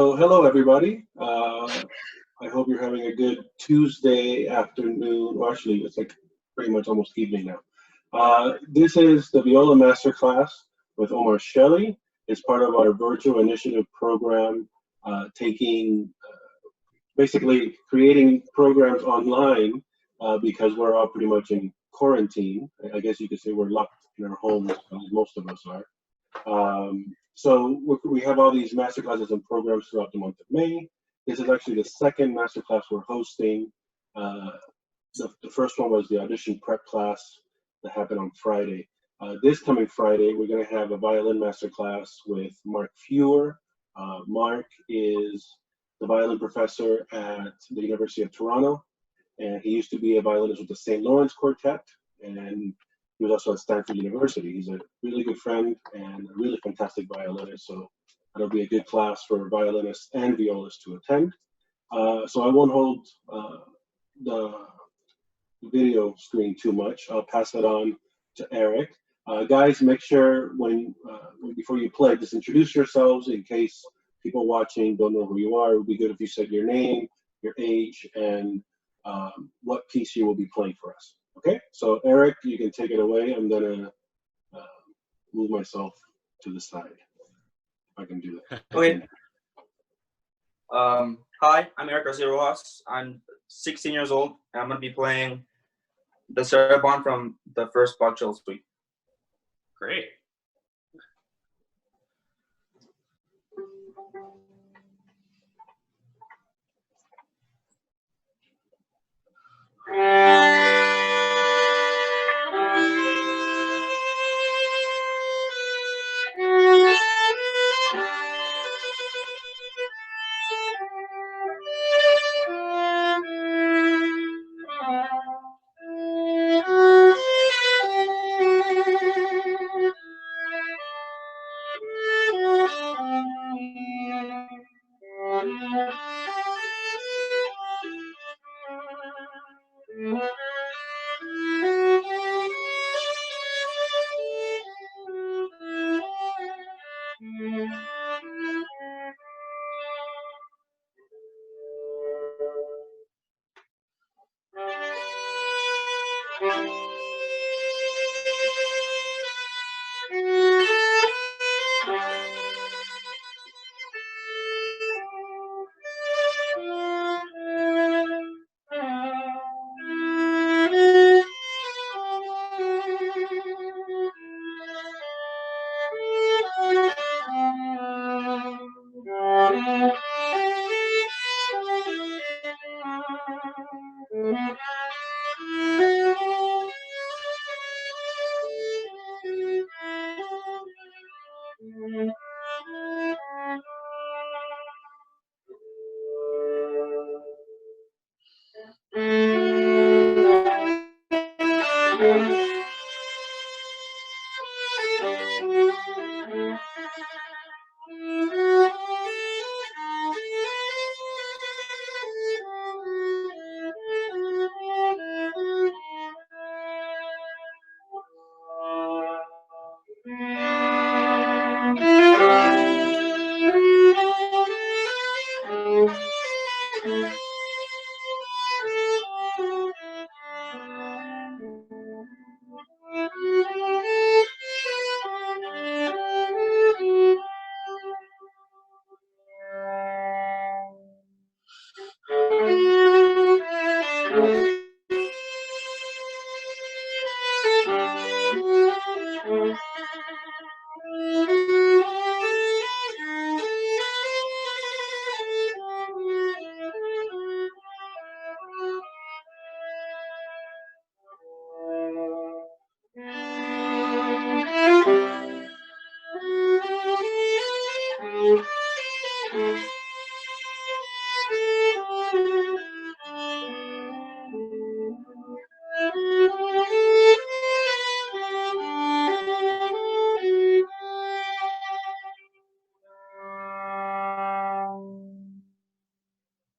So, hello everybody. I hope you're having a good Tuesday afternoon. Well, actually, it's like pretty much almost evening now. This is the Viola Masterclass with Omar Shelly. It's part of our virtual initiative program, taking basically creating programs online because we're all pretty much in quarantine. I guess you could say we're locked in our homes, as most of us are. So we have all these masterclasses and programs throughout the month of May. This is actually the second masterclass we're hosting. The first one was the audition prep class that happened on Friday. This coming Friday, we're going to have a violin masterclass with Mark Fewer. Mark is the violin professor at the University of Toronto, and he used to be a violinist with the St. Lawrence Quartet, and he was also at Stanford University. He's a really good friend and a really fantastic violinist, so that'll be a good class for violinists and violists to attend. So I won't hold the video screen too much. I'll pass it on to Erik. Guys, make sure before you play, just introduce yourselves in case people watching don't know who you are. It would be good if you said your name, your age, and what piece you will be playing for us. Okay, so Erik, you can take it away. I'm gonna move myself to the side if I can do that. Okay. Hi, I'm Erik Garcia-Rojas. I'm 16 years old, and I'm gonna be playing the Sarabande from the first Bach Cello Suite. Great.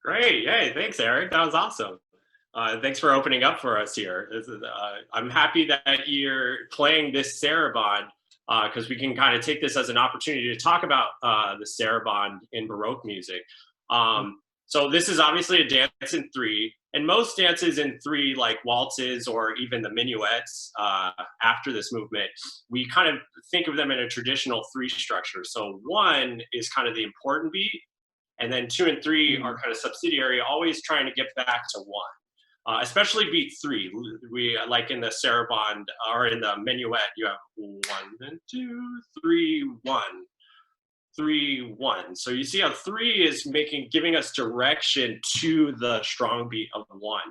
Great. Yay. Thanks, Erik. That was awesome. Thanks for opening up for us here. I'm happy that you're playing this Sarabande because we can kind of take this as an opportunity to talk about the saraband in Baroque music. So this is obviously a dance in 3, and most dances in 3, like waltzes or even the minuets after this movement, we kind of think of them in a traditional 3 structure. So 1 is kind of the important beat, and then 2 and 3 are kind of subsidiary, always trying to get back to 1. Especially beat 3. We like in the saraband or in the minuet, you have 1 and 2, 3, 1. 3, 1. So you see how 3 is giving us direction to the strong beat of 1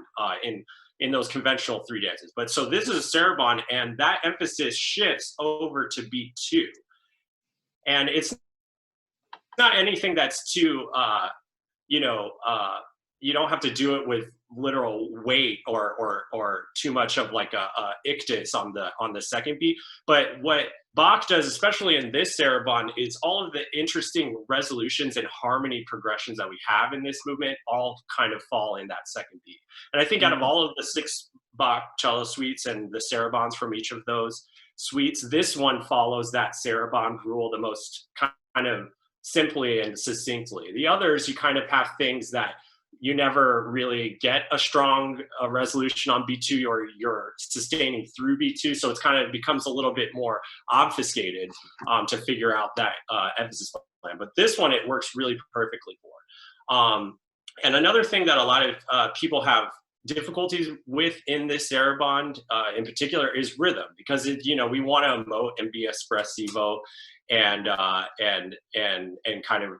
in those conventional 3 dances. But so this is a saraband, and that emphasis shifts over to beat 2. And it's not anything that's too, you don't have to do it with literal weight or too much of like a ictus on the second beat. But what Bach does, especially in this saraband, is all of the interesting resolutions and harmony progressions that we have in this movement all kind of fall in that second beat. And I think out of all of the 6 Bach cello suites and the sarabands from each of those suites, this one follows that saraband rule the most kind of simply and succinctly. The others, you kind of have things that you never really get a strong resolution on B2, or you're sustaining through B2. So it's kind of becomes a little bit more obfuscated to figure out that emphasis plan. But this one, it works really perfectly for. And another thing that a lot of people have difficulties with in this saraband in particular is rhythm, because we want to emote and be espressivo and kind of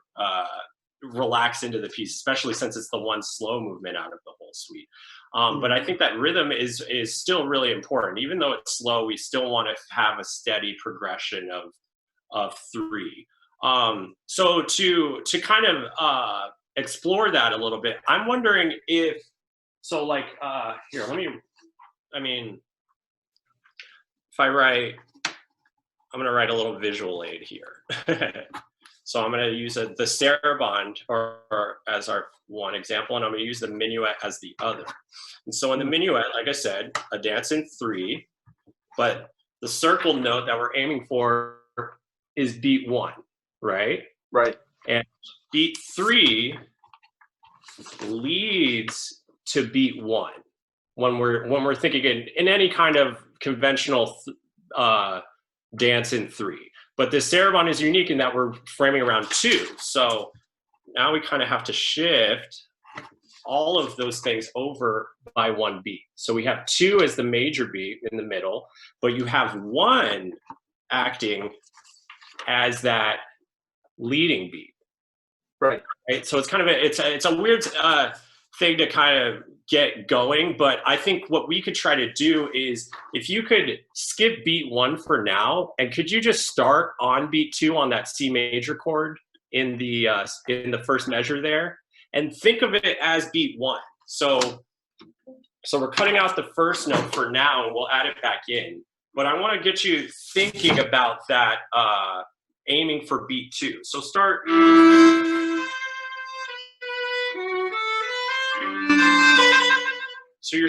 relax into the piece, especially since it's the one slow movement out of the whole suite. But I think that rhythm is still really important. Even though it's slow, we still want to have a steady progression of 3. So to kind of explore that a little bit, I'm wondering if, so like, here, if I'm going to write a little visual aid here. So I'm going to use the saraband or as our one example, and I'm going to use the minuet as the other. And so in the minuet, like I said, a dance in 3, but the circle note that we're aiming for is beat 1, right? Right. And beat 3 leads to beat 1 when we're thinking in any kind of conventional dance in 3. But this saraband is unique in that we're framing around 2. So now we kind of have to shift all of those things over by 1 beat. So we have 2 as the major beat in the middle, but you have 1 acting as that leading beat. Right. So it's kind of it's a weird thing to kind of get going, but I think what we could try to do is, if you could skip beat 1 for now, and could you just start on beat 2 on that C major chord in the first measure there, and think of it as beat 1. So we're cutting out the first note for now, and we'll add it back in. But I want to get you thinking about that, aiming for beat 2. So start. So you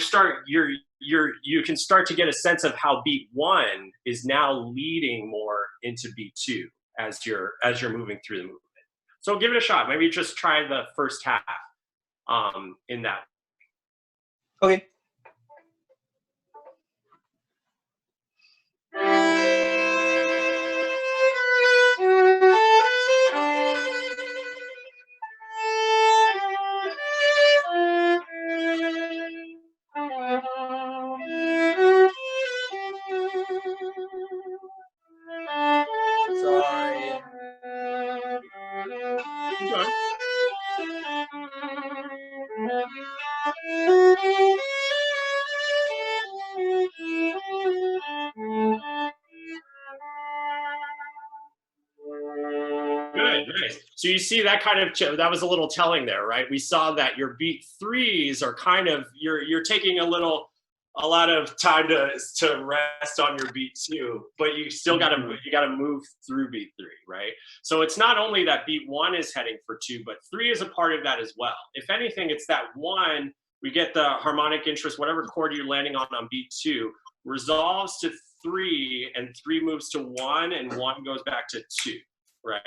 can start to get a sense of how beat 1 is now leading more into beat 2 as you're moving through the movement. So give it a shot. Maybe just try the first half in that. Okay. Sorry. Good, nice. So you see that kind of, that was a little telling there, right? We saw that your beat 3s are kind of, you're taking a lot of time to rest on your beat 2, but you still gotta move through beat 3, right? So it's not only that beat 1 is heading for 2, but 3 is a part of that as well. If anything, it's that 1, we get the harmonic interest, whatever chord you're landing on beat 2, resolves to 3, and 3 moves to 1, and 1 goes back to 2, right?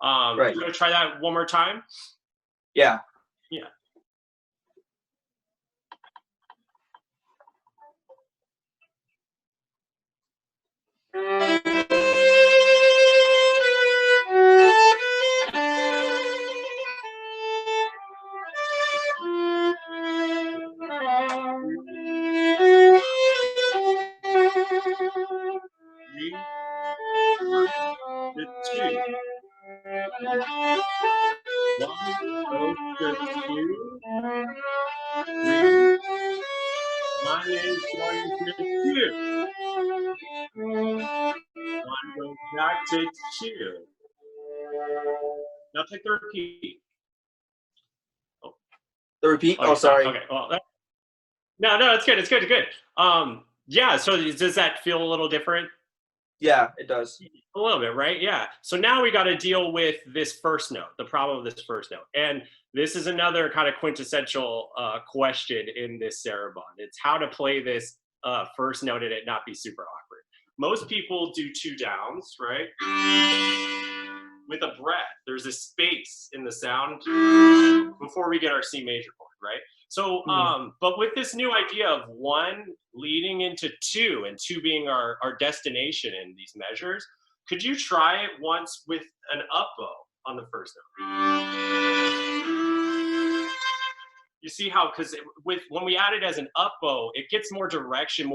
Right. You want to try that one more time? Yeah. Yeah. Back to 2. Now take the repeat. Oh. The repeat? Oh, sorry. Okay. Well, no, it's good. It's good. Good. Yeah. So does that feel a little different? Yeah, it does. A little bit, right? Yeah. So now we got to deal with this first note, the problem of this first note. And this is another kind of quintessential question in this saraband. It's how to play this first note and it not be super awkward. Most people do 2 downs, right? With a breath. There's a space in the sound before we get our C major chord, right? So, but with this new idea of 1 leading into 2 and 2 being our destination in these measures, could you try it once with an up bow on the first note? You see how, because when we add it as an up bow, it gets more direction,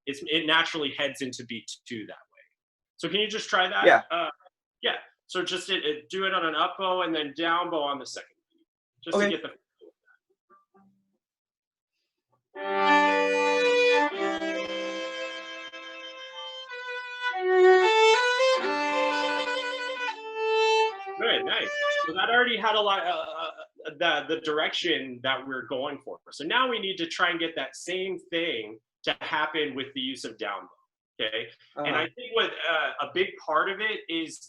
it naturally heads into beat 2 that way. So can you just try that? Yeah. Yeah. So just do it on an up bow and then down bow on the second beat, just to get the. Good, nice. So that already had a lot the direction that we're going for. So now we need to try and get that same thing to happen with the use of down bow. Okay, and I think what a big part of it is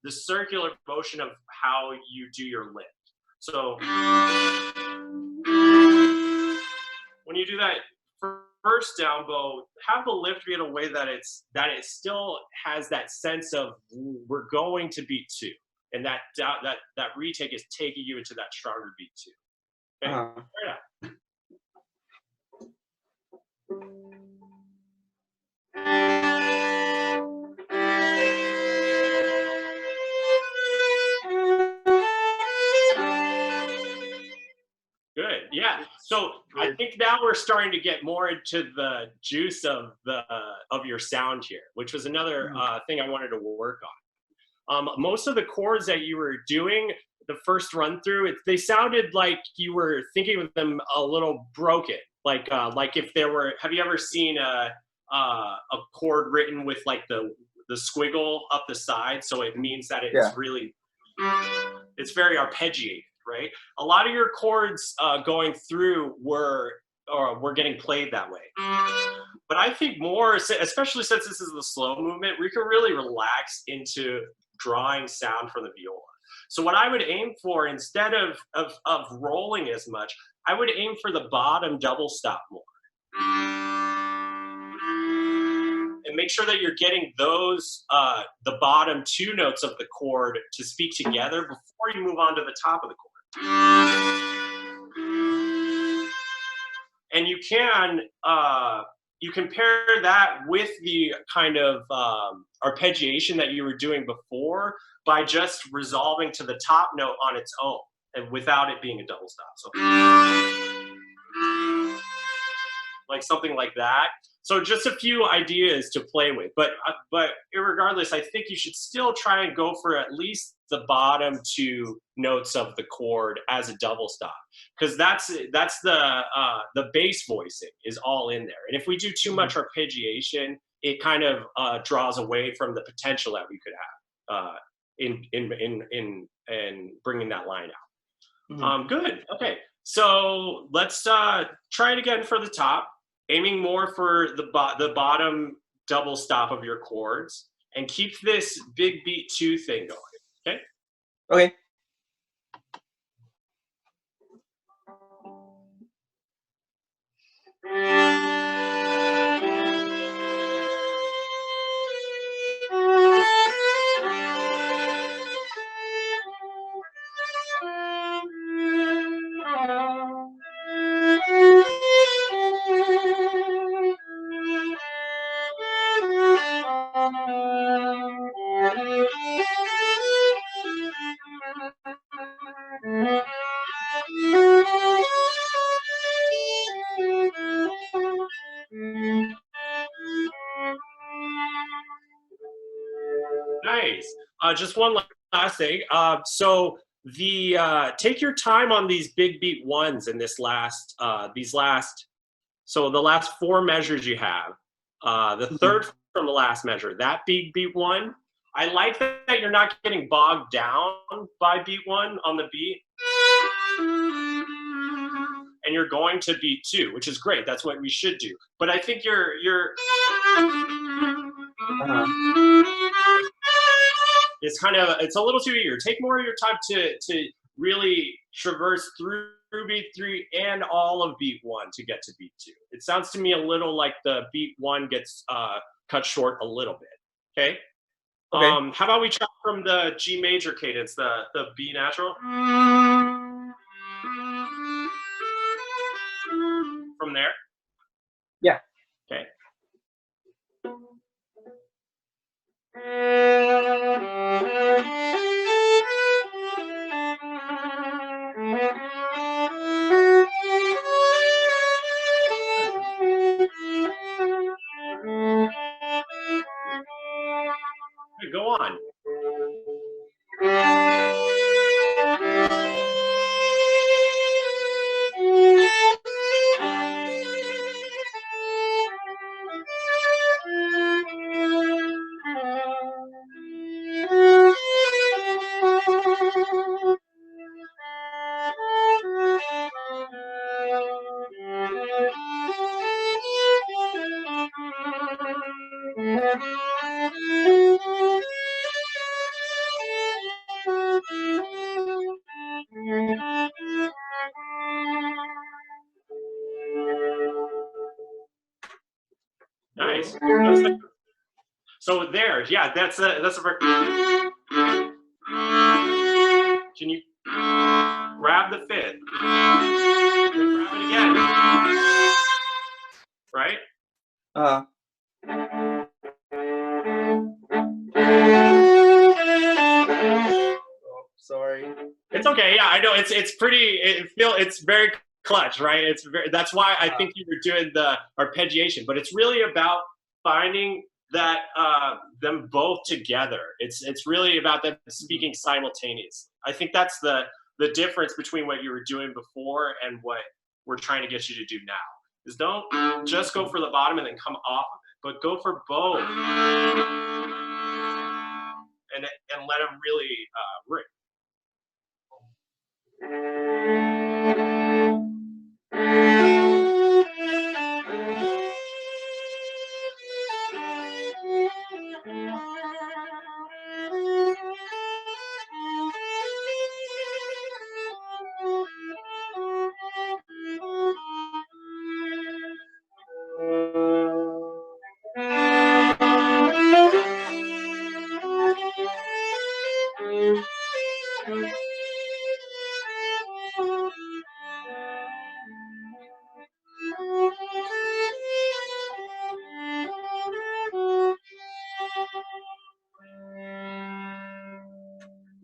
the circular motion of how you do your lift. So when you do that first down bow, have the lift be in a way that it still has that sense of we're going to beat 2, and that retake is taking you into that stronger beat 2. Okay, right out. Good, yeah. So I think now we're starting to get more into the juice of your sound here, which was another thing I wanted to work on. Most of the chords that you were doing the first run through, they sounded like you were thinking of them a little broken. Like if there were, have you ever seen a chord written with like the squiggle up the side? So it means that it's really, it's very arpeggiated, right? A lot of your chords going through were getting played that way. But I think more, especially since this is the slow movement, we can really relax into drawing sound from the viola. So what I would aim for, instead of rolling as much, I would aim for the bottom double stop more. And make sure that you're getting those, the bottom 2 notes of the chord to speak together before you move on to the top of the chord. And you can pair that with the kind of arpeggiation that you were doing before by just resolving to the top note on its own and without it being a double stop. So like something like that. So just a few ideas to play with, but irregardless, I think you should still try and go for at least the bottom 2 notes of the chord as a double stop, because that's the bass voicing is all in there. And if we do too much arpeggiation, it kind of draws away from the potential that we could have in bringing that line out. Good. Okay. So let's try it again for the top, aiming more for the bottom double stop of your chords, and keep this big beat 2 thing going. Okay? Okay. Just one last thing. So take your time on these big beat ones in this last, so the last 4 measures you have. The third from the last measure, that big beat one. I like that you're not getting bogged down by beat 1 on the beat. And you're going to beat 2, which is great. That's what we should do. But I think you're it's a little too eager. Take more of your time to really traverse through beat 3 and all of beat 1 to get to beat 2. It sounds to me a little like the beat 1 gets cut short a little bit. Okay. Okay. How about we try from the G major cadence, the B natural? From there? Yeah. Okay. Go on. Nice. So there, yeah, that's a Can you grab the 5th? Grab it again. Right? Oh, sorry. It's okay. Yeah, I know. It's pretty. It's very clutch, right? That's why I think you were doing the arpeggiation, but it's really about finding that them both together. It's really about them speaking simultaneously. I think that's the difference between what you were doing before and what we're trying to get you to do now. Is don't just go for the bottom and then come off of it, but go for both and let them really ring.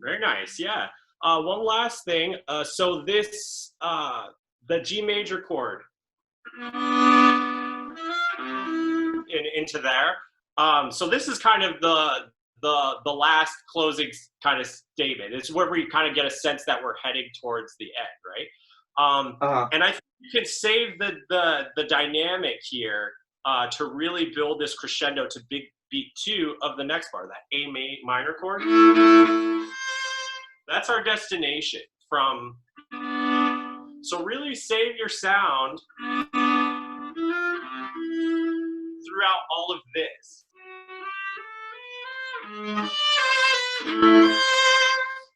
Very nice, yeah. One last thing. So this, the G major chord into there. So this is kind of the last closing kind of statement. It's where we kind of get a sense that we're heading towards the end, right? And I think you can save the dynamic here to really build this crescendo to big beat 2 of the next bar, that A minor chord. That's our destination from. So really save your sound throughout all of this.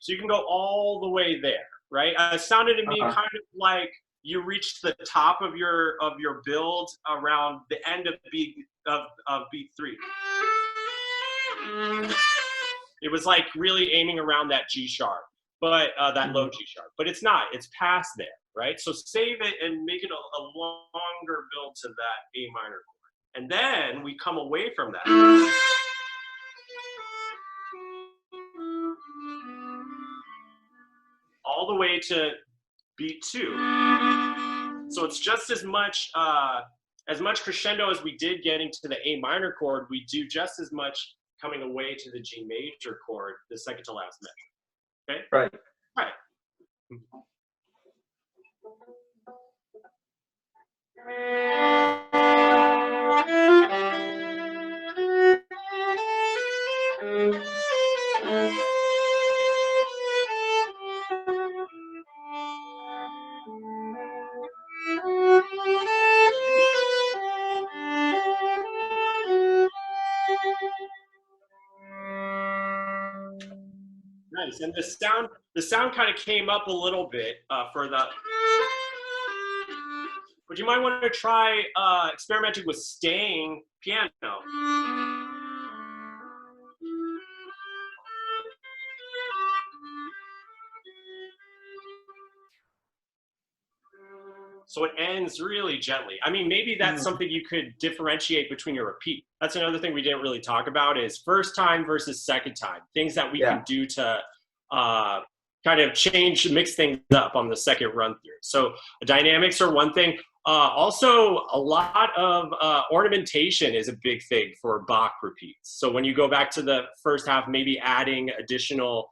So you can go all the way there, right? It sounded to me kind of like you reached the top of your build around the end of beat 3. It was like really aiming around that G sharp, but that low G sharp. But it's not. It's past there, right? So save it and make it a longer build to that A minor chord. And then we come away from that. All the way to beat 2. So it's just as much crescendo as we did getting to the A minor chord. We do just as much coming away to the G major chord, the second to last measure. Okay? Right. Right. Nice. And the sound kind of came up a little bit for the. Would you might want to try experimenting with staying piano? So it ends really gently. I mean, maybe that's something you could differentiate between your repeat. That's another thing we didn't really talk about is first time versus second time. Things that we can do to kind of mix things up on the second run through. So dynamics are one thing. Also, a lot of ornamentation is a big thing for Bach repeats. So when you go back to the first half, maybe adding additional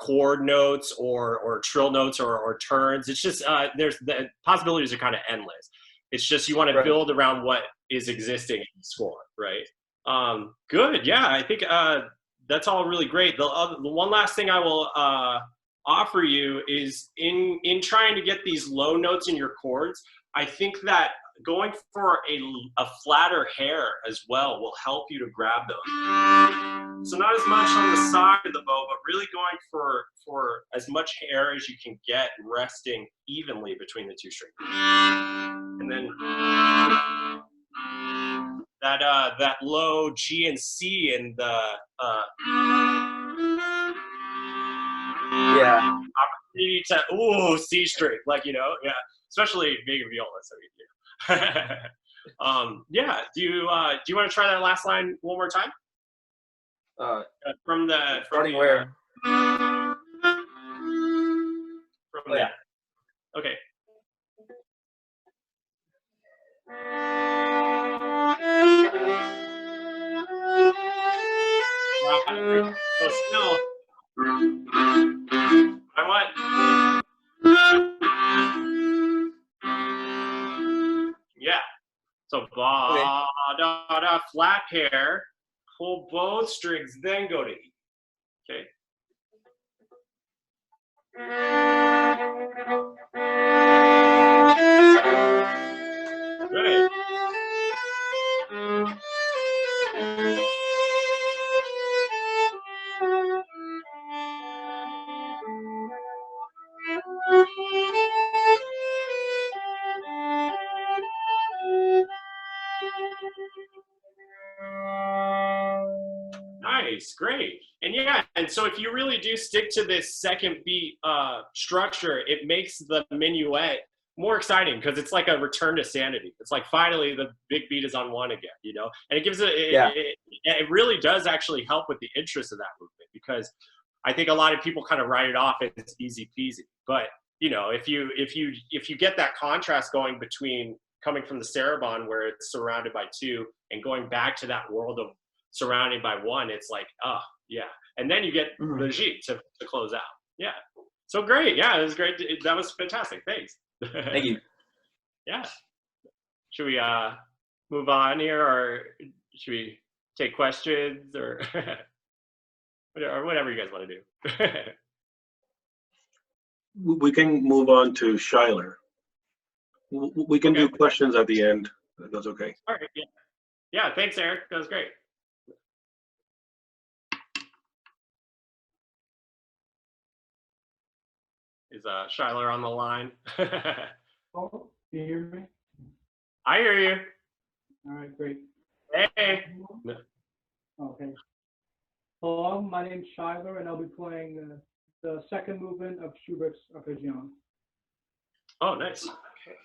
chord notes or trill notes or turns. It's just there's the possibilities are kind of endless. It's just you want to build around what is existing in the score, right? Good, yeah. I think that's all really great. The one last thing I will offer you is in trying to get these low notes in your chords. I think that going for a flatter hair as well will help you to grab those. So not as much on the side of the bow, but really going for as much hair as you can get resting evenly between the two strings. And then that low G and C and the opportunity to C string, like especially big viola. So yeah. Do you want to try that last line one more time? From where? Yeah. Okay. So still. I want. Yeah. So ba da da flat hair, pull both strings, then go to E. Okay. Good. Nice, great. And yeah, and so if you really do stick to this second beat structure, it makes the minuet more exciting because it's like a return to sanity. It's like finally the big beat is on one again, and it gives it really does actually help with the interest of that movement because I think a lot of people kind of write it off as easy peasy. But if you get that contrast going between coming from the sarabande where it's surrounded by two and going back to that world of surrounded by one, it's like, oh yeah, and then you get the G to close out. Yeah, so great. Yeah, it was great. That was fantastic. Thanks. Thank you. Yeah. Should we move on here, or should we take questions, or or whatever you guys want to do? We can move on to Shyler. We can do questions at the end. That's okay. All right. Yeah. Yeah. Thanks, Eric. That was great. Is Shyler on the line? Oh, can you hear me? I hear you. All right, great. Hey. Okay. Hello, my name's Shyler, and I'll be playing the second movement of Schubert's Arpeggione. Oh, nice. Okay.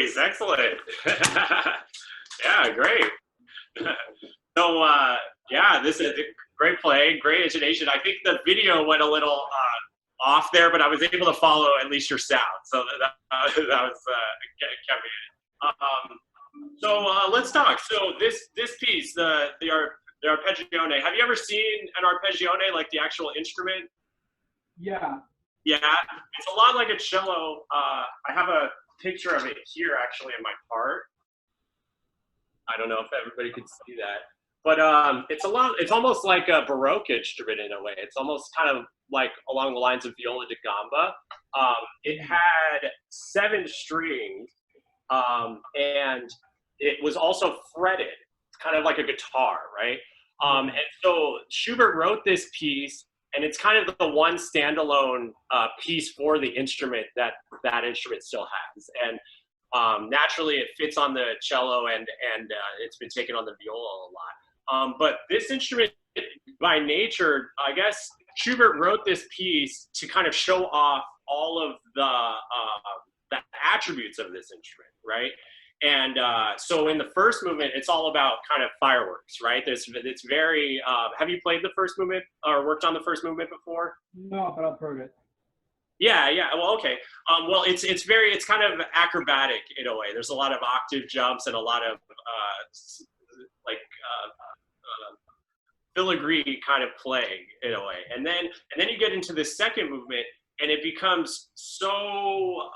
Nice, excellent. Yeah, great. So yeah, this is a great play, great intonation. I think the video went a little off there, but I was able to follow at least your sound. So that was kept me. So let's talk. So this piece, the arpeggione. Have you ever seen an arpeggione, like the actual instrument? Yeah. Yeah, it's a lot like a cello. I have a picture of it here actually in my part. I don't know if everybody can see that, but it's almost like a Baroque instrument in a way. It's almost kind of like along the lines of viola da gamba. It had 7 strings, and it was also fretted. It's kind of like a guitar, right? And so Schubert wrote this piece, and it's kind of the one standalone piece for the instrument that instrument still has. And naturally, it fits on the cello, and it's been taken on the viola a lot. But this instrument, by nature, I guess Schubert wrote this piece to kind of show off all of the attributes of this instrument, right? And so in the first movement, it's all about kind of fireworks, right? It's very, have you played the first movement or worked on the first movement before? No, but I've heard it. Yeah, well, okay. Well, it's kind of acrobatic in a way. There's a lot of octave jumps and a lot of filigree kind of playing in a way. And then you get into the second movement, and it becomes so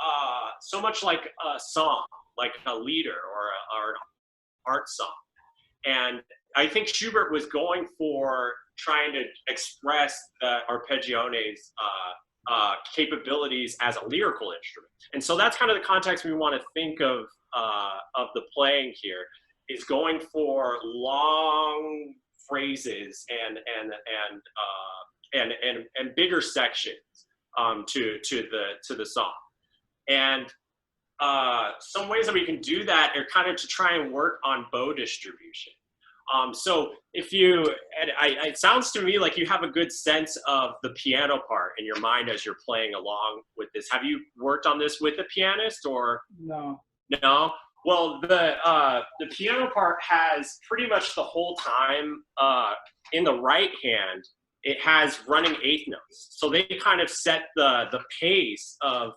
much like a song, like a lieder or an art song. And I think Schubert was going for trying to express the arpeggione's capabilities as a lyrical instrument. And so that's kind of the context we want to think of the playing here, is going for long phrases and bigger sections to the song. And some ways that we can do that are kind of to try and work on bow distribution. So if it sounds to me like you have a good sense of the piano part in your mind as you're playing along with this. Have you worked on this with a pianist or? No. No? Well, the piano part has pretty much the whole time in the right hand, it has running 8th notes. So they kind of set the pace of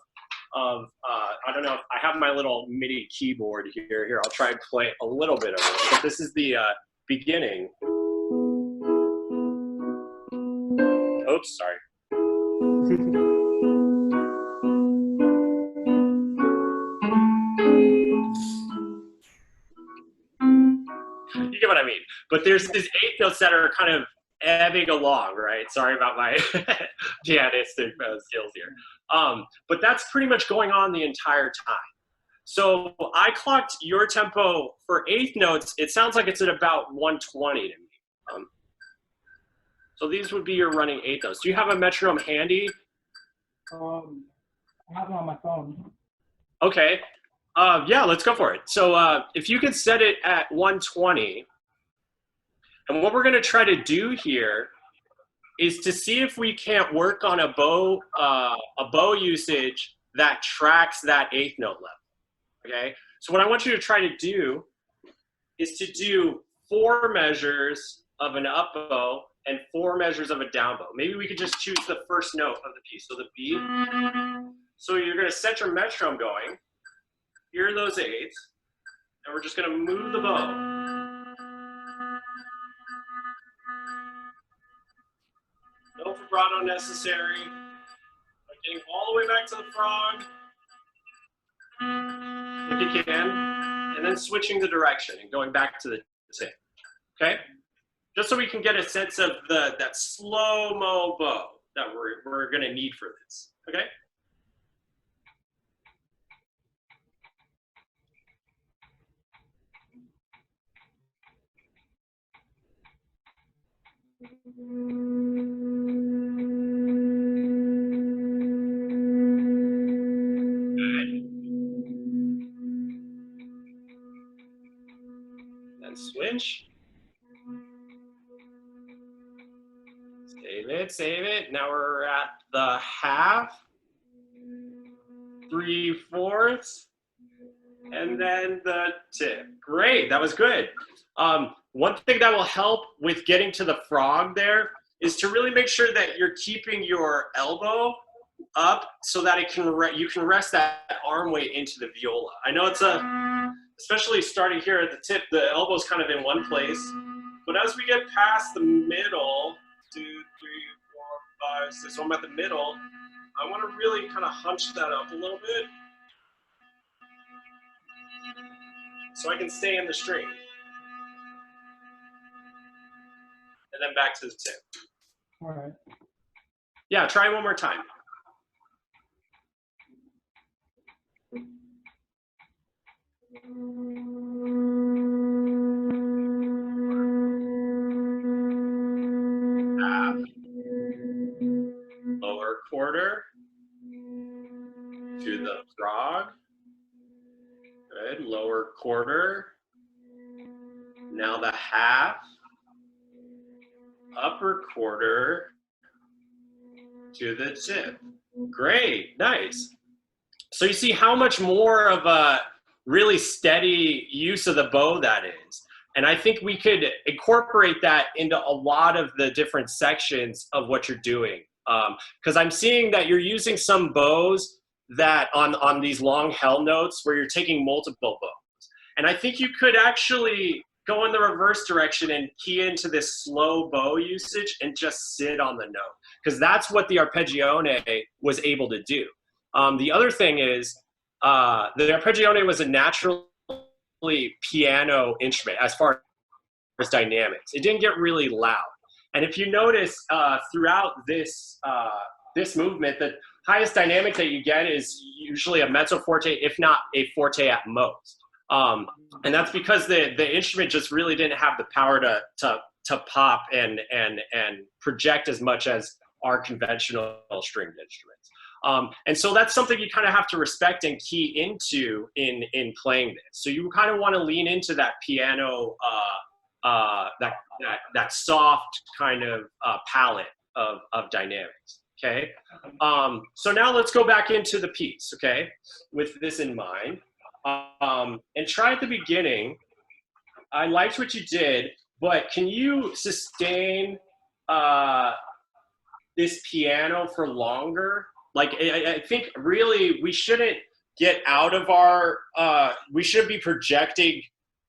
I don't know if I have my little MIDI keyboard here. Here, I'll try and play a little bit of it. But this is the beginning. Oops, sorry. get what I mean. But there's these eighth notes that are kind of ebbing along, right? Sorry about my pianistic skills here. But that's pretty much going on the entire time. So I clocked your tempo for eighth notes. It sounds like it's at about 120 to me. So these would be your running eighth notes. Do you have a metronome handy? I have it on my phone. Okay. Yeah, let's go for it. So if you could set it at 120, and what we're going to try to do here is to see if we can't work on a bow usage that tracks that eighth note level. Okay. So what I want you to try to do is to do 4 measures of an up bow and 4 measures of a down bow. Maybe we could just choose the first note of the piece. So the B. So you're going to set your metronome going. Here are those eighths. And we're just going to move the bow. No vibrato necessary. Getting all the way back to the frog. If you can. And then switching the direction and going back to the tip. Okay? Just so we can get a sense of that slow-mo bow that we're going to need for this. Okay? Then switch. Save it. Now we're at the half, 3/4, and then the tip. Great, that was good. One thing that will help with getting to the frog there is to really make sure that you're keeping your elbow up so that you can rest that arm weight into the viola. I know it's especially starting here at the tip, the elbow's kind of in one place, but as we get past the middle, 2, 3, 4, 5, 6, so I'm at the middle, I want to really kind of hunch that up a little bit so I can stay in the string. And then back to the tip. All right. Yeah, try one more time. Half. Lower quarter to the frog. Good. Lower quarter. Now the half. Upper quarter to the tip. Great, nice. So you see how much more of a really steady use of the bow that is. And I think we could incorporate that into a lot of the different sections of what you're doing. Because I'm seeing that you're using some bows that on these long held notes where you're taking multiple bows. And I think you could actually go in the reverse direction and key into this slow bow usage and just sit on the note. Because that's what the arpeggione was able to do. The other thing is, the arpeggione was a naturally piano instrument as far as dynamics. It didn't get really loud. And if you notice throughout this movement, the highest dynamic that you get is usually a mezzo forte, if not a forte at most. And that's because the instrument just really didn't have the power to pop and project as much as our conventional stringed instruments. And so that's something you kind of have to respect and key into in playing this. So you kind of want to lean into that piano, that soft kind of palette of dynamics. Okay. So now let's go back into the piece. Okay, with this in mind. And try at the beginning. I liked what you did, but can you sustain this piano for longer? Like, I think really we shouldn't get out of our, we shouldn't be projecting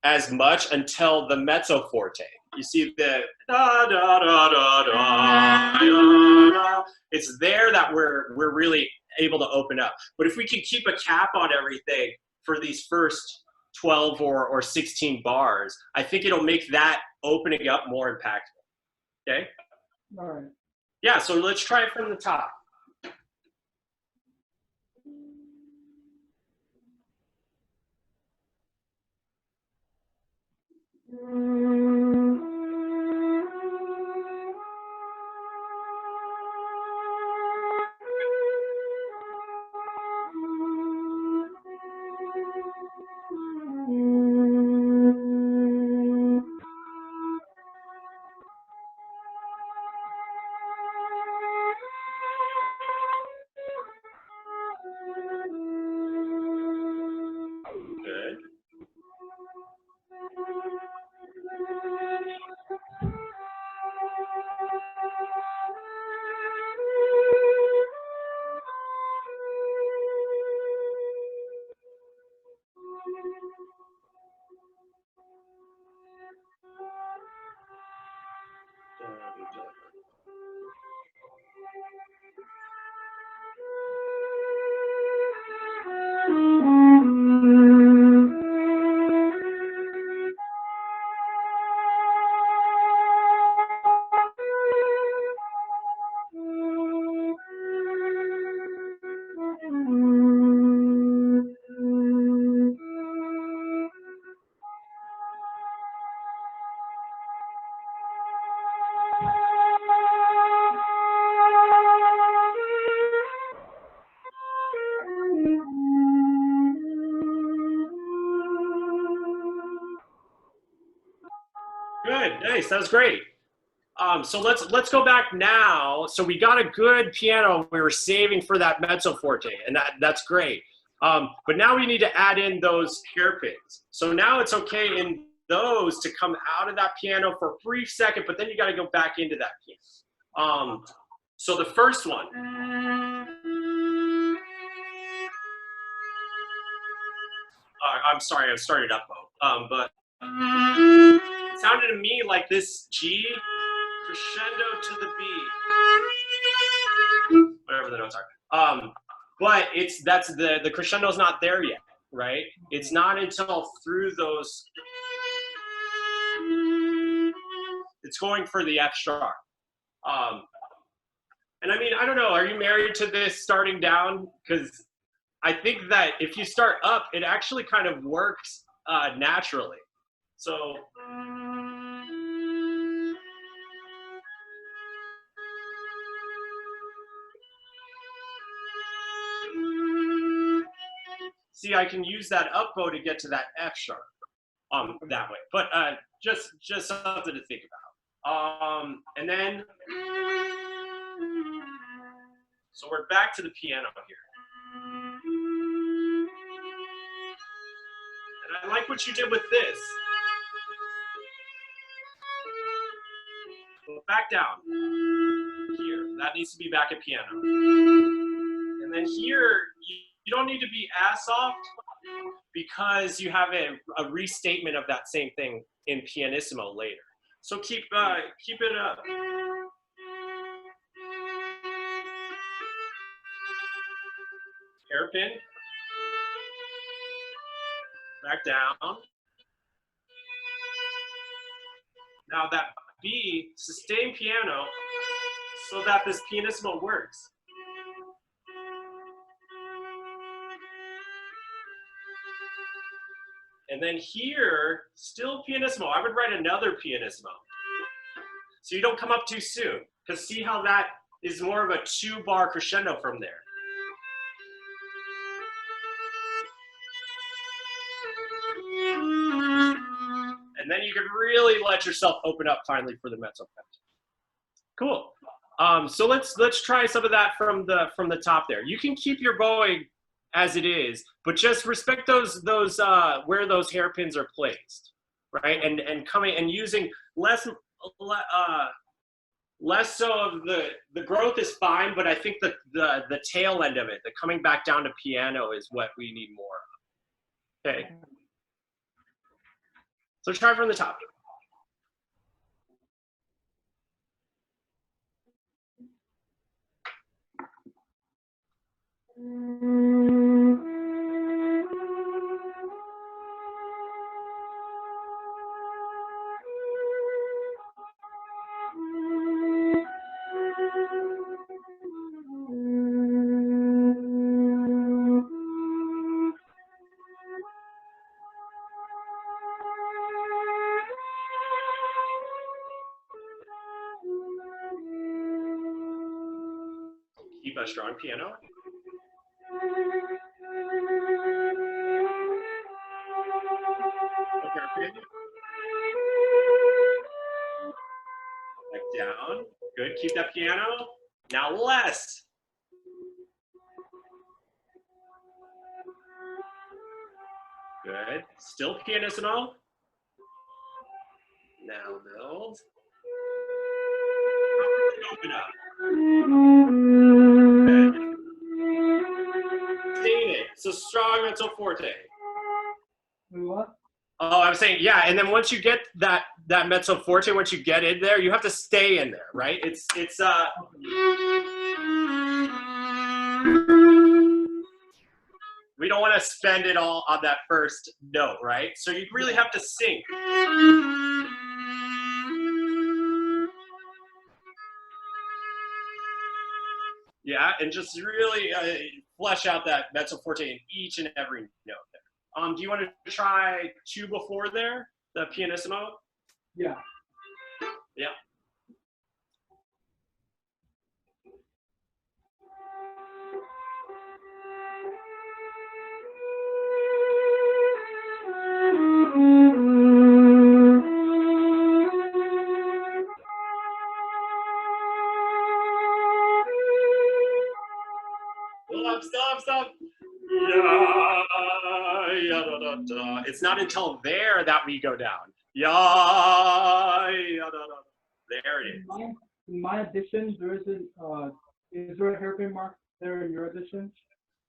as much until the mezzo forte. You see the da da da da da da da. It's there that we're really able to open up. But if we can keep a cap on everything for these first 12 or 16 bars, I think it'll make that opening up more impactful. Okay? All right. Yeah, so let's try it from the top. Good. Good, nice, that was great. So let's go back now. So we got a good piano we were saving for that mezzo forte, and that's great. But now we need to add in those hairpins. So now it's okay in those to come out of that piano for a brief second, but then you got to go back into that piano. So the first one. I'm sorry, I started up mode. But it sounded to me like this G crescendo to the B, whatever the notes are. But that's the crescendo's not there yet, right? It's not until through those. It's going for the F sharp. And I mean, I don't know. Are you married to this starting down? Because I think that if you start up, it actually kind of works naturally. So. See, I can use that up bow to get to that F sharp that way. But just something to think about. And then, so we're back to the piano here. And I like what you did with this. Go back down. Here, that needs to be back at piano. And then here, you don't need to be as soft because you have a restatement of that same thing in pianissimo later. So keep it up. Hairpin. Back down. Now that B, sustain piano so that this pianissimo works. And then here, still pianissimo. I would write another pianissimo. So you don't come up too soon. Because see how that is more of a 2-bar crescendo from there. And then you can really let yourself open up finally for the mezzo pentatonic. Cool. So let's try some of that from the top there. You can keep your bowing as it is, but just respect those where those hairpins are placed, right? And coming and using less so of the growth is fine, but I think the tail end of it, the coming back down to piano, is what we need more of. Okay. So try from the top. Keep a strong piano. Okay. Back down. Good. Keep that piano. Now less. Good. Still pianissimo. Now build. Open up. Good. Stay in it. So strong mezzo forte. What? Oh, I'm saying, yeah, and then once you get that mezzo forte, once you get in there, you have to stay in there, right? It's we don't want to spend it all on that first note, right? So you really have to sing. Yeah, and just really flesh out that mezzo forte in each and every note there. Do you want to try 2 before there, the pianissimo? Yeah. Yeah. Stop. Yeah, da, da, da. It's not until there that we go down. Yeah, da, da. There it is. In my edition, there isn't. Is there a hairpin mark there in your edition?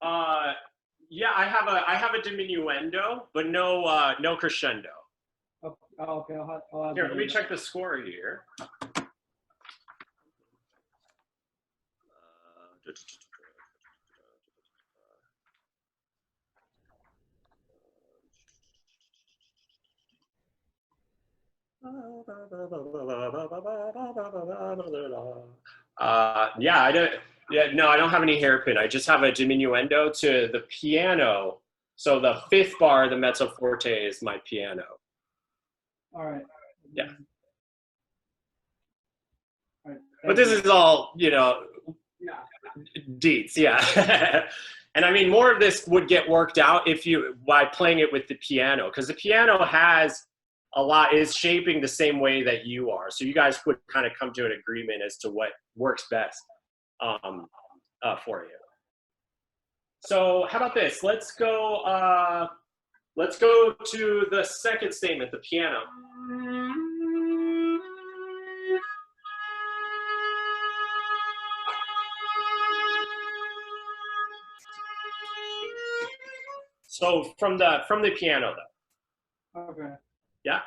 Yeah, I have a diminuendo, but no crescendo. Oh, okay. I'll have Here, let me check the score here. Yeah, I don't. Yeah, no, I don't have any hairpin. I just have a diminuendo to the piano. So the 5th bar, the mezzo forte, is my piano. All right. Yeah. All right. But this is all, Yeah. deets, yeah. And I mean, more of this would get worked out by playing it with the piano, because the piano has is shaping the same way that you are. So you guys would kind of come to an agreement as to what works best for you. So how about this? Let's go to the second statement, the piano. So from the piano though. Okay. Yeah.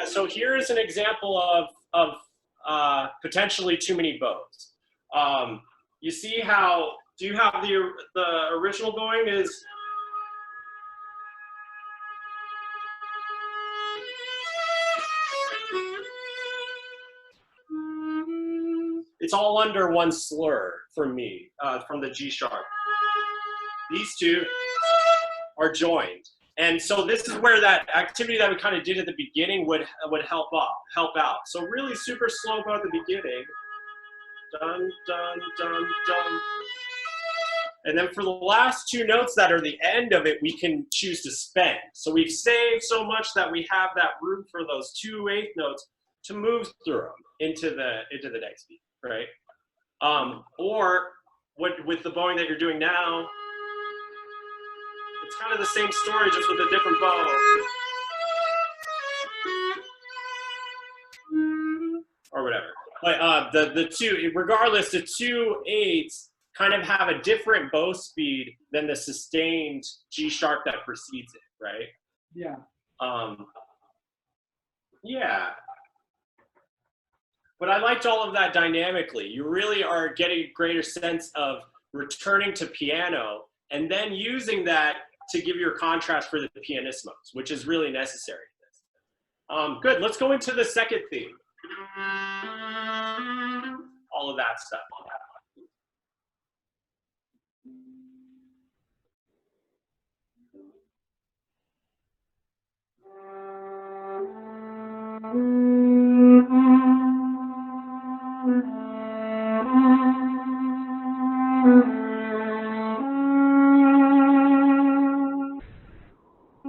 Yeah, so here's an example of potentially too many bows. You see how, do you have the original going is, it's all under one slur for me, from the G sharp. These two are joined. And so this is where that activity that we kind of did at the beginning would help out. So really super slow bow at the beginning. Dun, dun, dun, dun. And then for the last 2 notes that are the end of it, we can choose to spend. So we've saved so much that we have that room for those 2 8th notes to move through them into the next beat, right? Or with the bowing that you're doing now, it's kind of the same story, just with a different bow. Or whatever. But the 2, regardless, the 2 8s kind of have a different bow speed than the sustained G sharp that precedes it, right? Yeah. Yeah. But I liked all of that dynamically. You really are getting a greater sense of returning to piano and then using that to give your contrast for the pianismos, which is really necessary. Good, let's go into the second theme. All of that stuff.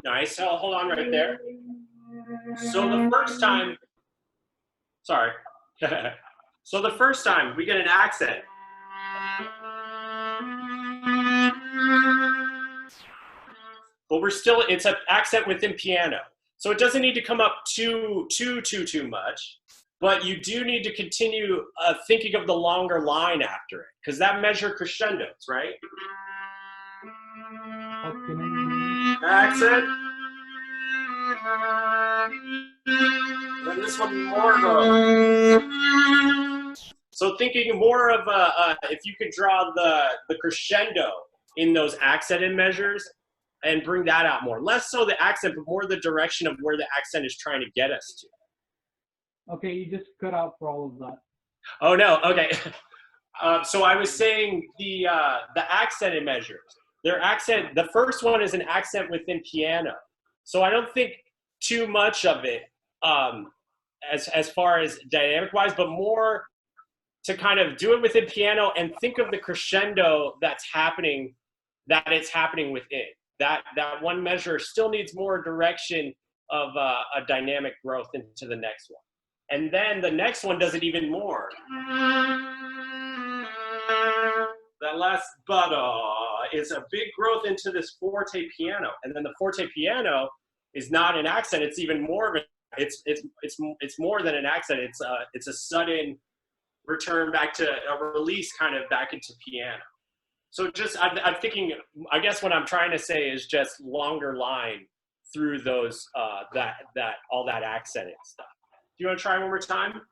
Nice, hold on right there. So the first time, sorry. So the first time we get an accent. But we're still, it's an accent within piano. So it doesn't need to come up too much, but you do need to continue thinking of the longer line after it, because that measure crescendos, right? Accent. Then this one more of a. So thinking more of if you could draw the crescendo in those accented measures and bring that out more. Less so the accent, but more the direction of where the accent is trying to get us to. Okay, you just cut out for all of that. Oh no, okay. So I was saying the accented measures. The first one is an accent within piano. So I don't think too much of it as far as dynamic wise, but more to kind of do it within piano and think of the crescendo that's happening, that it's happening within. That one measure still needs more direction of a dynamic growth into the next one. And then the next one does it even more. That last is a big growth into this forte piano. And then the forte piano is not an accent, it's even more of it's more than an accent. It's a sudden return back to a release kind of back into piano. So just, I'm thinking, I guess what I'm trying to say is just longer line through those, all that accenting stuff. Do you want to try one more time?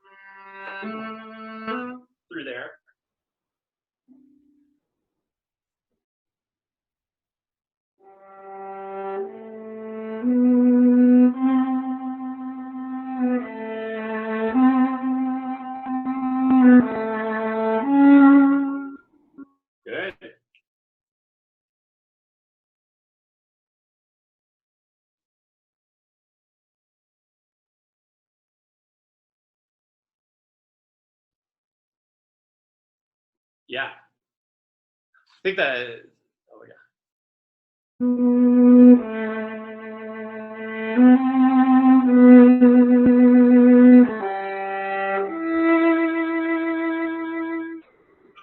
Through there. Good. Yeah. I think that, oh yeah.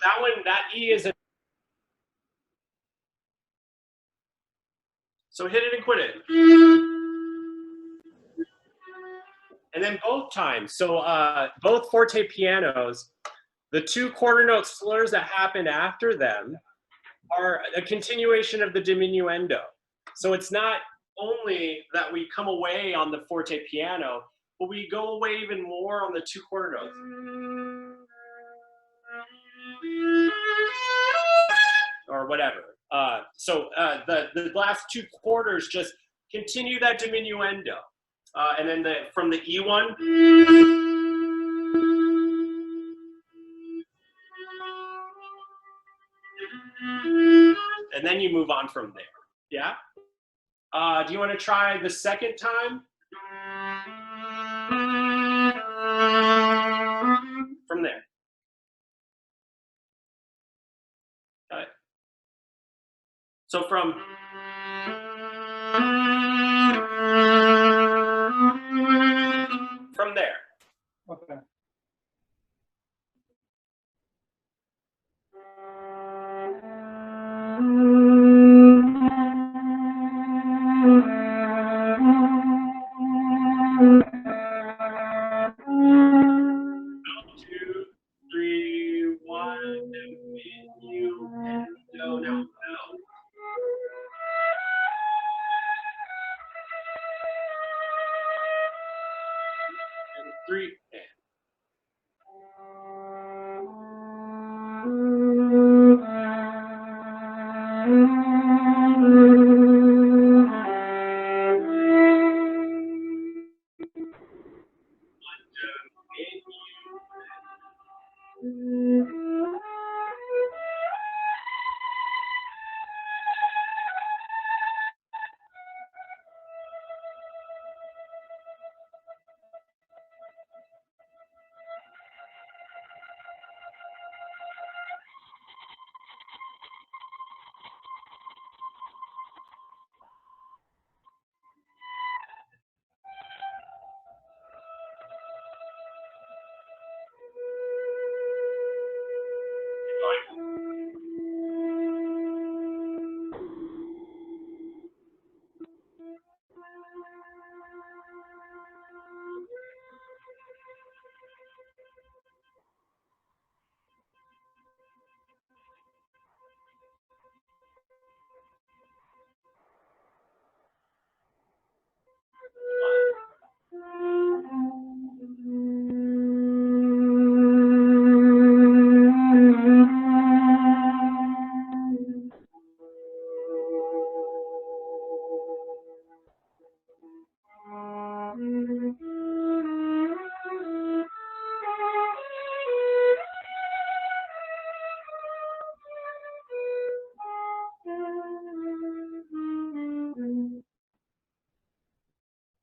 That one, that E is a, so hit it and quit it. And then both times, so both forte pianos, the two quarter note slurs that happen after them are a continuation of the diminuendo. So it's not only that we come away on the forte piano, but we go away even more on the two quarter notes. Or whatever. So the last two quarters just continue that diminuendo. And then from the E1, and then you move on from there. Yeah? Do you want to try the second time? From there. Got it. So from there. Okay.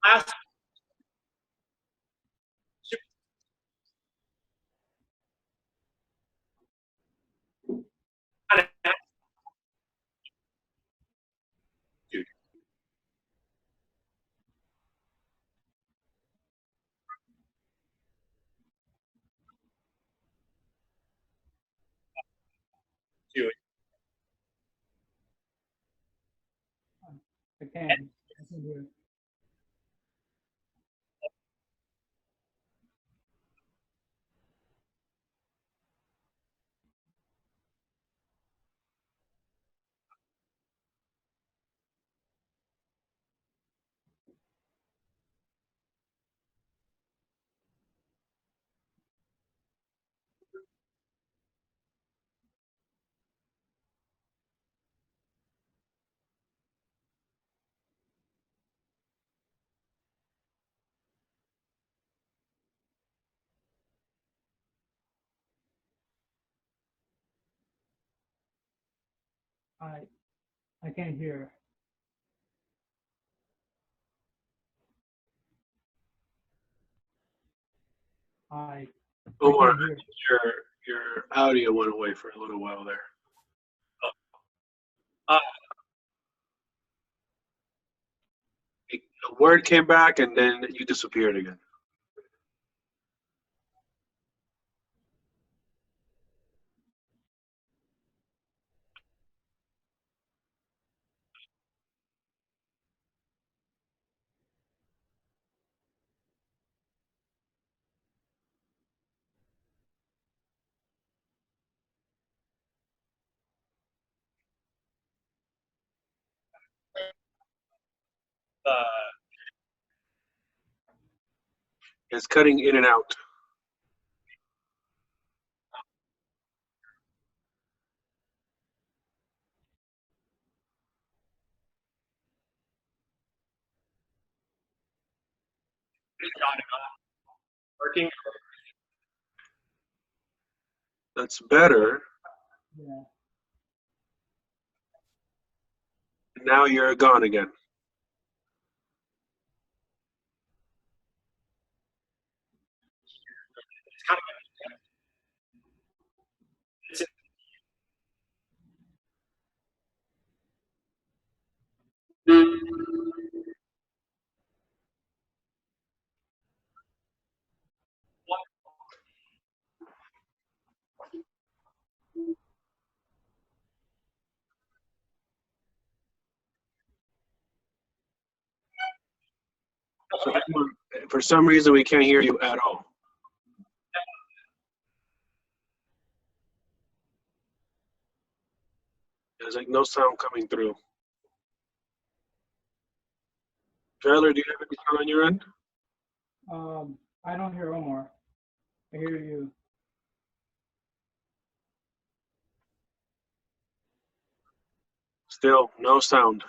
Last two. I can hear. I can't hear. I Omar, can't hear. your audio went away for a little while there. Uh, A word came back and then you disappeared again. It's cutting in and out. working. That's better. Yeah. Now you're gone again. It's kind of it's, So for some reason we can't hear you at all. There's like no sound coming through. Shyler, do you have any sound on your end? I don't hear Omar. I hear you. Still no sound.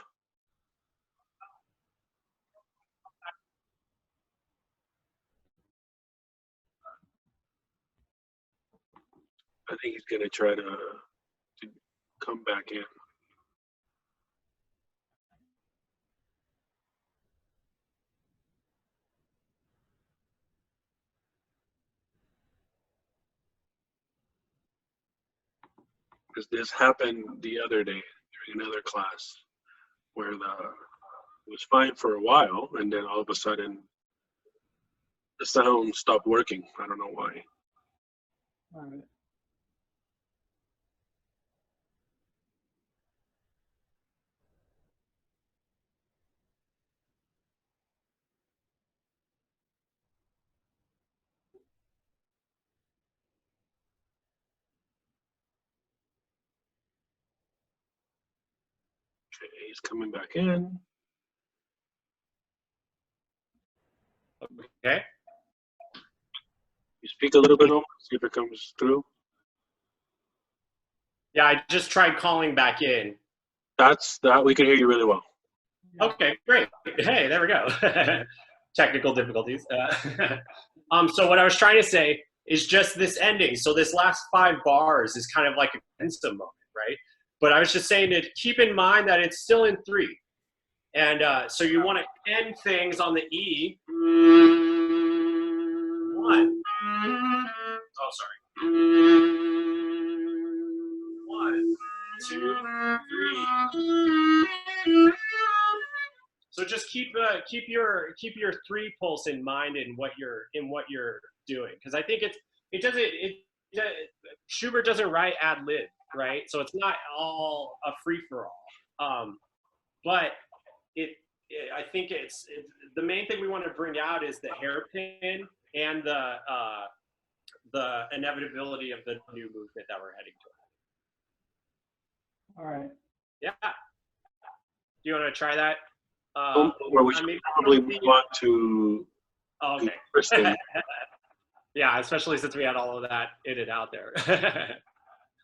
I think he's gonna try to come back in. Because this happened the other day during another class where it was fine for a while and then all of a sudden the sound stopped working. I don't know why. All right. Okay, he's coming back in. Okay. You speak a little bit, Omar, see if it comes through. Yeah, I just tried calling back in. That's that. We can hear you really well. Okay, great. Hey, there we go. Technical difficulties. So what I was trying to say is just this ending. So this last 5 bars is kind of like a pensive moment, right? But I was just saying to keep in mind that it's still in 3. And so you want to end things on the E. 1. Oh, sorry. 1, 2, 3. So just keep your 3 pulse in mind in what you're doing, because I think Schubert doesn't write ad lib, right? So it's not all a free for all. But I think the main thing we want to bring out is the hairpin and the inevitability of the new movement that we're heading to. All right. Yeah. Do you want to try that? Where we should probably move on to okay. Tristan. Yeah, especially since we had all of that in and out there.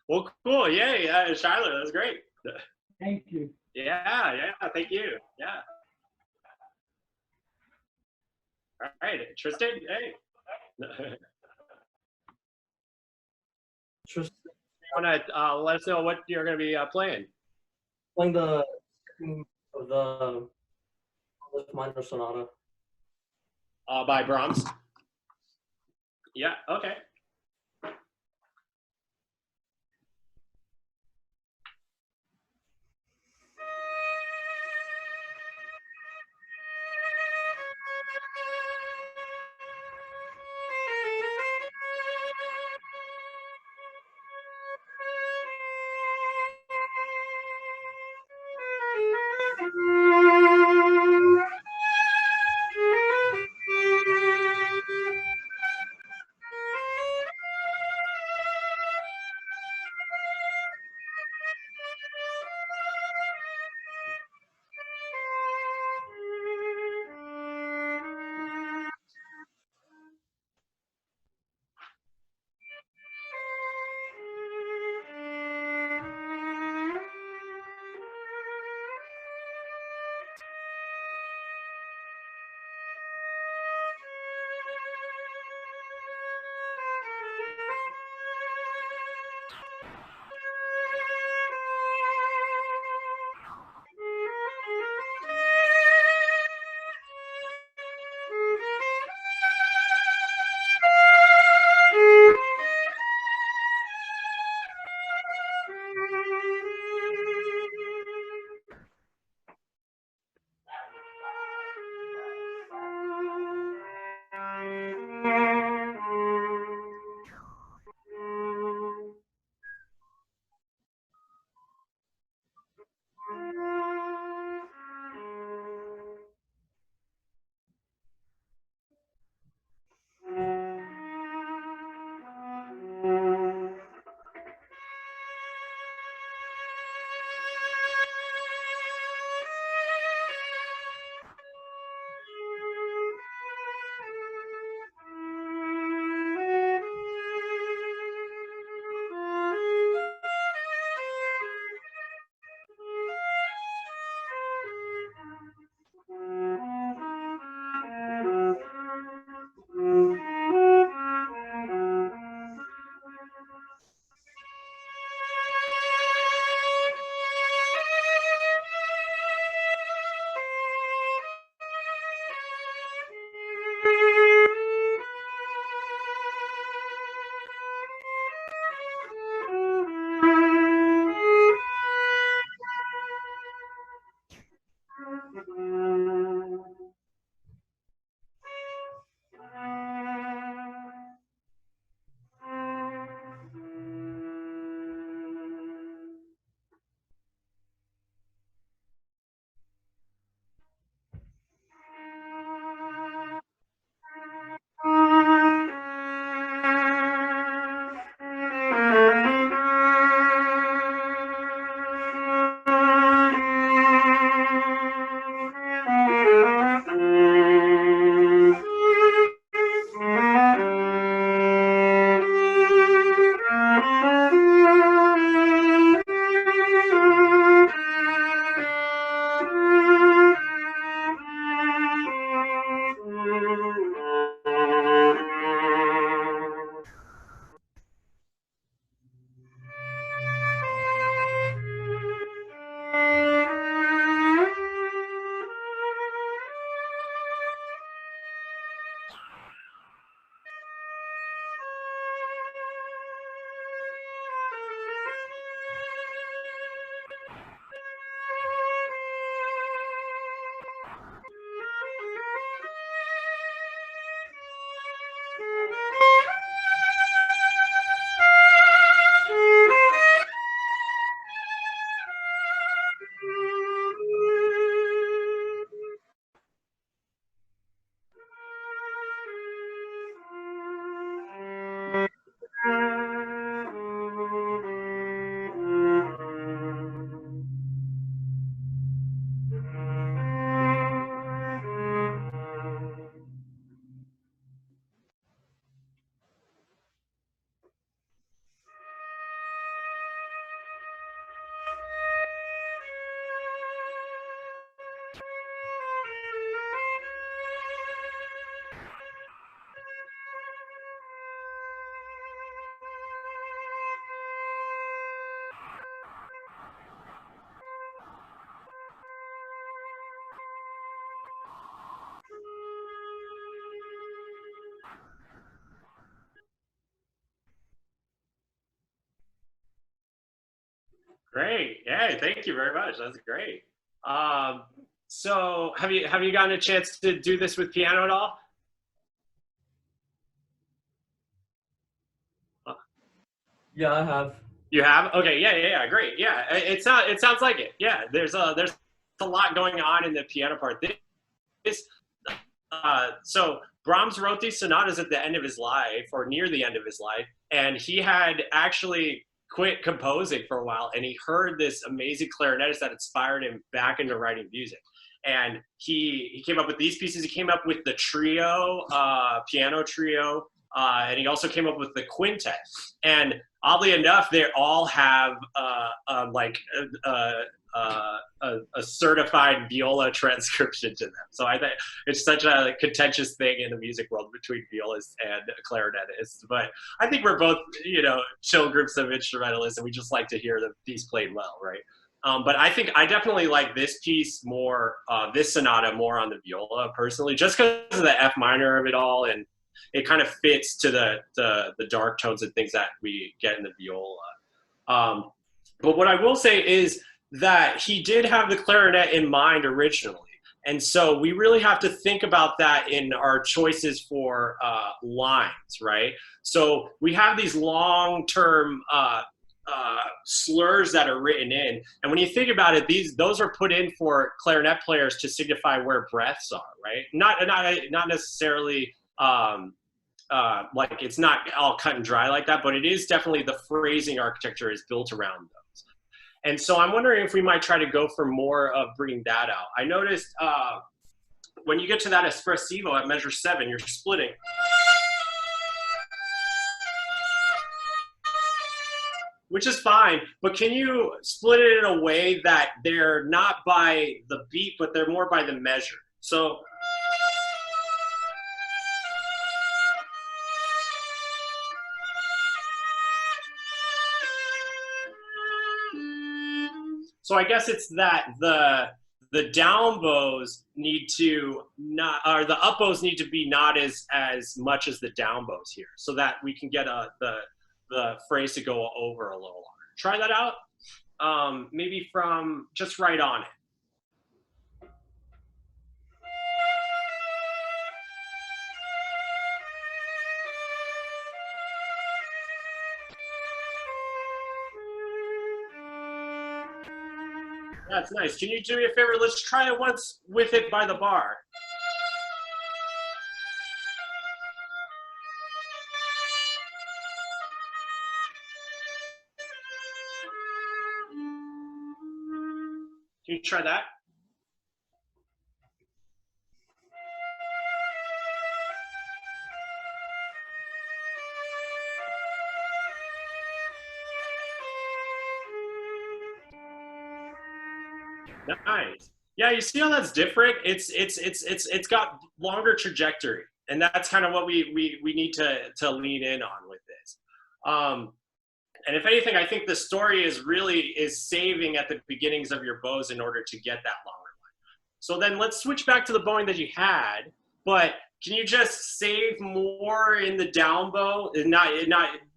Well, cool. Yay. Shyler, that was great. Thank you. Yeah, thank you. Yeah. All right, Tristan, hey. Tristan, You want to let us know what you're going to be playing? playing the second of the F minor sonata. By Brahms? Yeah, okay. Great. Yeah, thank you very much. That's great. So have you gotten a chance to do this with piano at all? Yeah, I have. You have? Okay. Yeah. Great. Yeah. It sounds like it. Yeah. There's a lot going on in the piano part. So Brahms wrote these sonatas at the end of his life, or near the end of his life, and he had actually quit composing for a while, and he heard this amazing clarinetist that inspired him back into writing music. And he came up with these pieces. He came up with the trio, piano trio, and he also came up with the quintet. And oddly enough, they all have a certified viola transcription to them. So I think it's such a contentious thing in the music world between violists and clarinetists. But I think we're both, chill groups of instrumentalists, and we just like to hear the piece played well, right? But I think I definitely like this piece more, this sonata more on the viola personally, just because of the F minor of it all, and it kind of fits to the dark tones and things that we get in the viola. But what I will say is that he did have the clarinet in mind originally. And so we really have to think about that in our choices for lines, right? So we have these long-term slurs that are written in. And when you think about it, those are put in for clarinet players to signify where breaths are, right? Not necessarily like it's not all cut and dry like that, but it is definitely the phrasing architecture is built around those. And so I'm wondering if we might try to go for more of bringing that out. I noticed when you get to that espressivo at measure 7, you're splitting. Which is fine, but can you split it in a way that they're not by the beat, but they're more by the measure? So I guess it's that the down bows need to not, or the up bows need to be not as much as the down bows here, so that we can get the phrase to go over a little longer. Try that out. Maybe from just right on it. That's nice. Can you do me a favor? Let's try it once with it by the bar. Can you try that? Nice. Yeah, you see how that's different? It's got longer trajectory, and that's kind of what we need to lean in on with this. And if anything, I think the story is saving at the beginnings of your bows in order to get that longer line. So then let's switch back to the bowing that you had, but can you just save more in the down bow and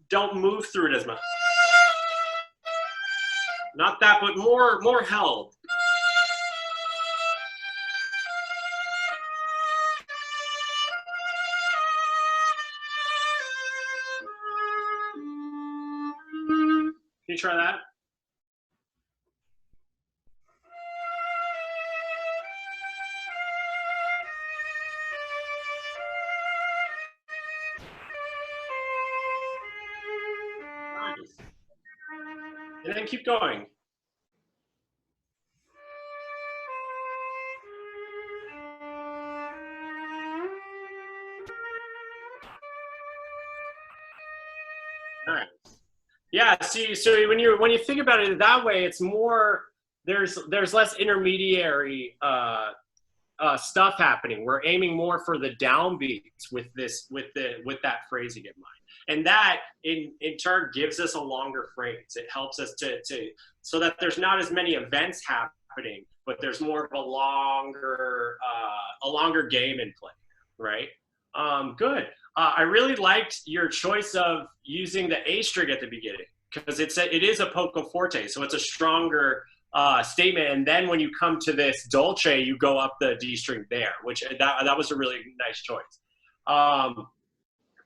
don't move through it as much? Not that, but more held. Can you try that? Nice. And then keep going. Nice. Yeah, see, so when you think about it that way, it's more, there's less intermediary stuff happening. We're aiming more for the downbeats with that phrasing in mind, and that in turn gives us a longer phrase. It helps us to so that there's not as many events happening, but there's more of a longer game in play, right? Good. I really liked your choice of using the A string at the beginning, because it is a poco forte, so it's a stronger statement. And then when you come to this dolce, you go up the D string there, which that was a really nice choice.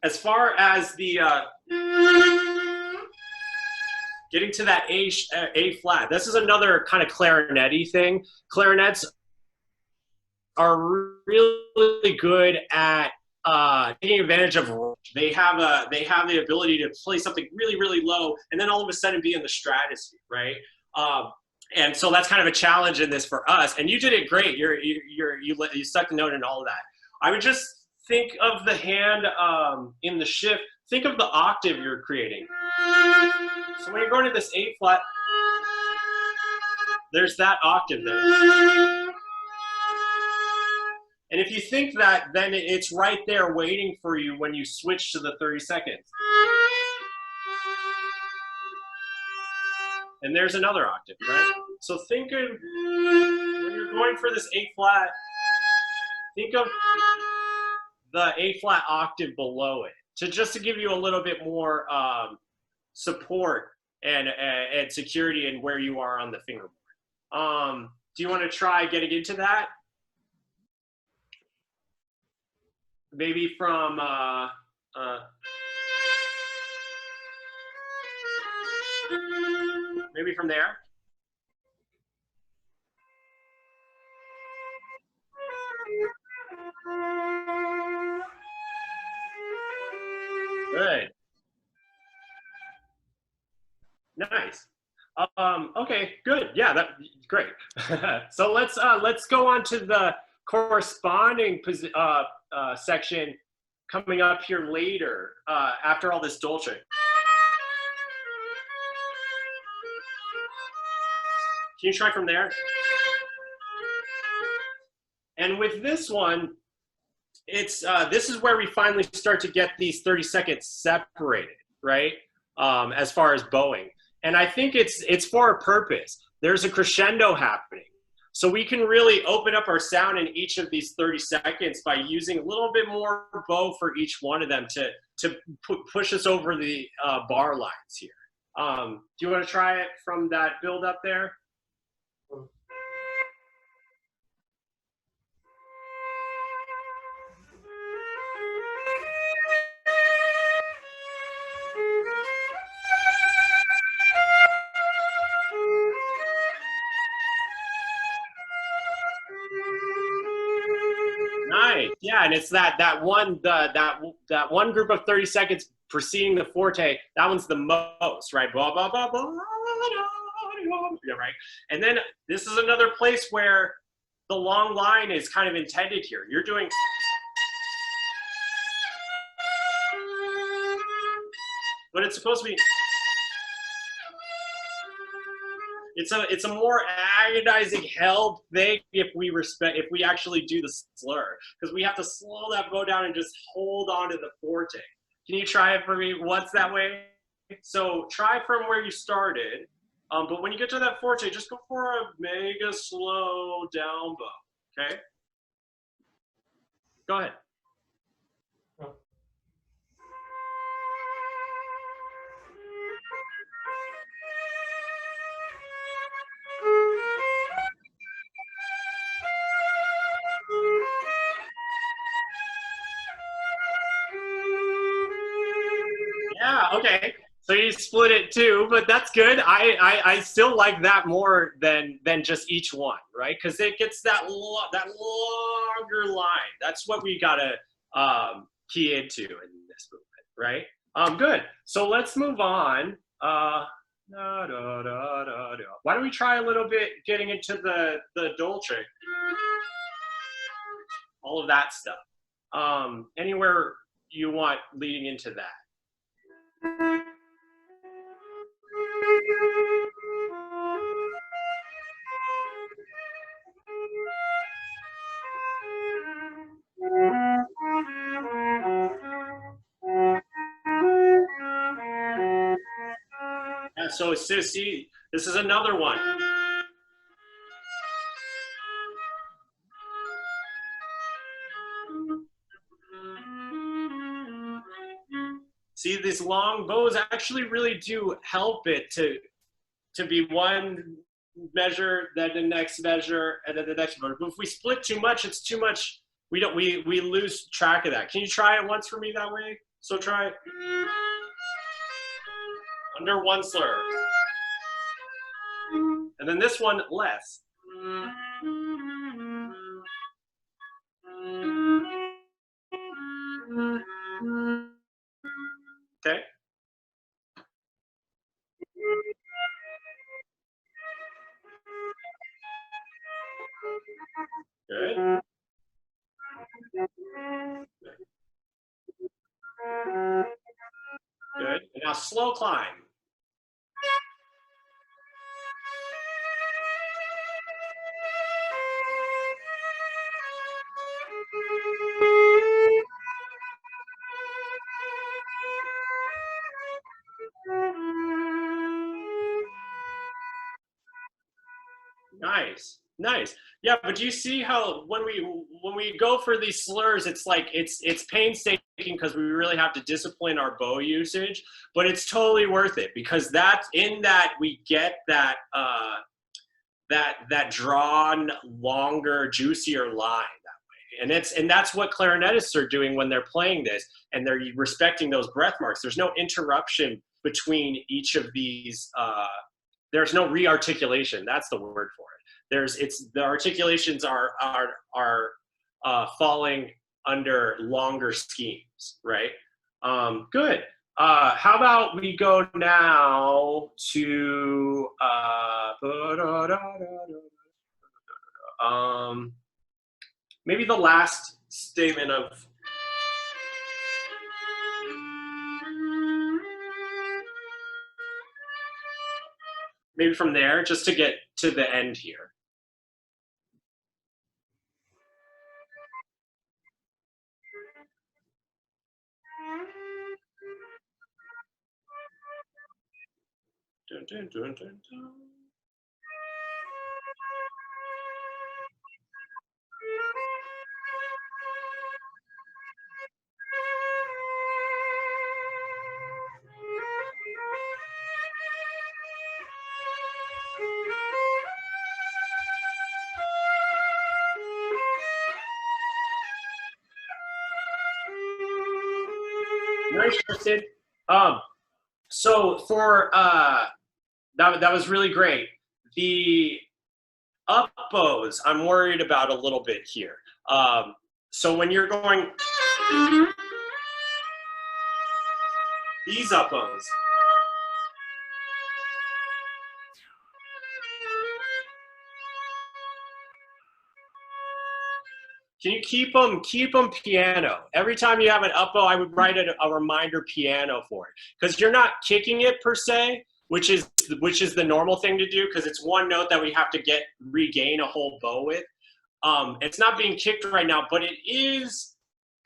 As far as the getting to that A flat, this is another kind of clarinet-y thing. Clarinets are really good at taking advantage of. They have the ability to play something really low, and then all of a sudden be in the stratosphere, right? And so that's kind of a challenge in this for us. And you did it great. You stuck the note and all of that. I would just think of the hand in the shift. Think of the octave you're creating. So when you're going to this A flat, there's that octave there. And if you think that, then it's right there waiting for you when you switch to the 30 seconds. And there's another octave, right? So think of, when you're going for this A flat, think of the A flat octave below it, just to give you a little bit more support and security in where you are on the fingerboard. Do you want to try getting into that? Maybe from maybe from there. Good. Nice. Okay, good. Yeah, that's great. So let's go on to the corresponding section coming up here later after all this dolce. Can you try from there? And with this one, it's this is where we finally start to get these 30 seconds separated, right? As far as bowing. And I think it's for a purpose. There's a crescendo happening. So we can really open up our sound in each of these 30 seconds by using a little bit more bow for each one of them to push us over the bar lines here. Do you want to try it from that build up there? Nice, yeah, and it's that one group of 30 seconds preceding the forte. That one's the most, right? Blah, blah, blah, blah, yeah, right. And then this is another place where the long line is kind of intended here. You're doing. But it's supposed to be. It's a more agonizing hell thing if we actually do the slur, because we have to slow that bow down and just hold on to the forte. Can you try it for me once that way? So try from where you started, but when you get to that forte, just go for a mega slow down bow. Okay. Go ahead. Yeah, okay. So you split it too, but that's good. I still like that more than just each one, right? Because it gets that longer line. That's what we gotta key into in this movement, right? Good. So let's move on. Why don't we try a little bit getting into the dolce? All of that stuff. Anywhere you want leading into that. And so see, this is another one. See, these long bows actually really do help it to be one measure, then the next measure, and then the next measure. But if we split too much, it's too much. We lose track of that. Can you try it once for me that way? So try it. Under one slur. And then this one, less. Okay. Good. Good. And now slow climb. Nice, nice. Yeah, but do you see how when we go for these slurs, it's like it's painstaking because we really have to discipline our bow usage, but it's totally worth it because that's in that we get that that drawn, longer, juicier line that way, and that's what clarinetists are doing when they're playing this, and they're respecting those breath marks. There's no interruption between each of these. There's no rearticulation. That's the word for it. The articulations are falling under longer schemes, right? Good. How about we go now to maybe the last statement of. Maybe from there, just to get to the end here. Dun, dun, dun, dun, dun. Nice, Tristan. So for that was really great. The up bows, I'm worried about a little bit here. So when you're going these up bows, can you keep them piano? Every time you have an up bow, I would write a reminder piano for it. Because you're not kicking it per se, which is the normal thing to do, because it's one note that we have to regain a whole bow with. It's not being kicked right now, but it is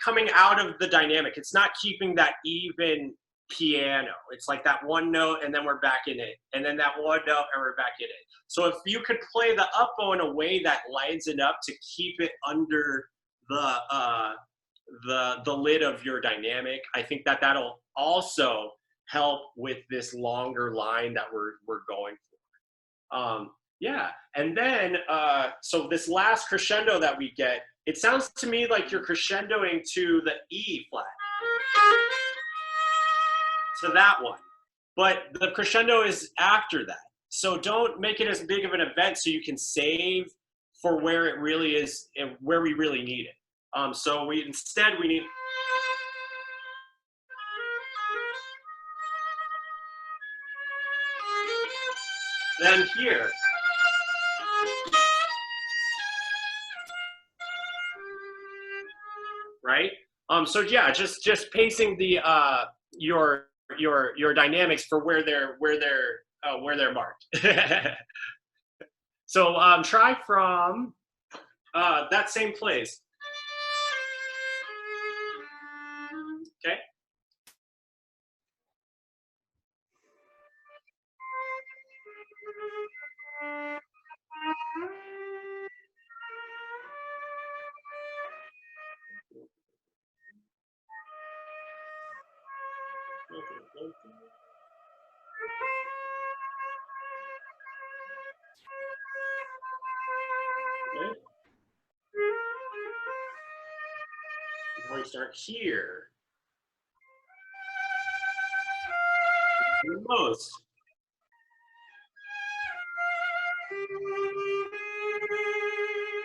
coming out of the dynamic. It's not keeping that even piano. It's like that one note, and then we're back in it. And then that one note, and we're back in it. So if you could play the up bow in a way that lightens it up to keep it under the lid of your dynamic, I think that'll also help with this longer line that we're going for. Yeah, and then so this last crescendo that we get, it sounds to me like you're crescendoing to the E flat. To that one, but the crescendo is after that. So don't make it as big of an event so you can save for where it really is and where we really need it. So instead we need. Then here. Right? So yeah, just pacing the your dynamics for where they're marked. So try from that same place. Okay. Okay. Now we start here. Most.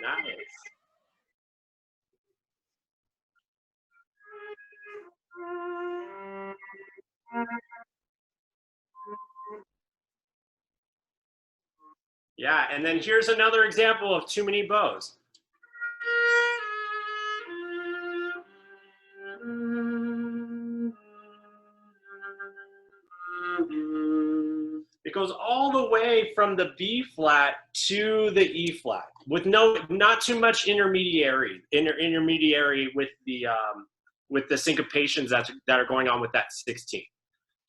Nice. Yeah, and then here's another example of too many bows. It goes all the way from the B flat to the E flat with not too much intermediary with the syncopations that are going on with that 16.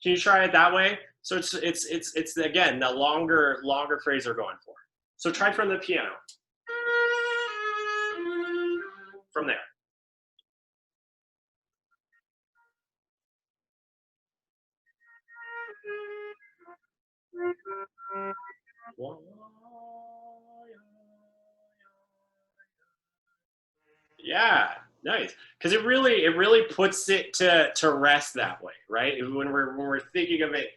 Can you try it that way? So it's again the longer phrase they're going for. So try from the piano. From there. Yeah, nice. Because it really puts it to rest that way, right? When we're thinking of it,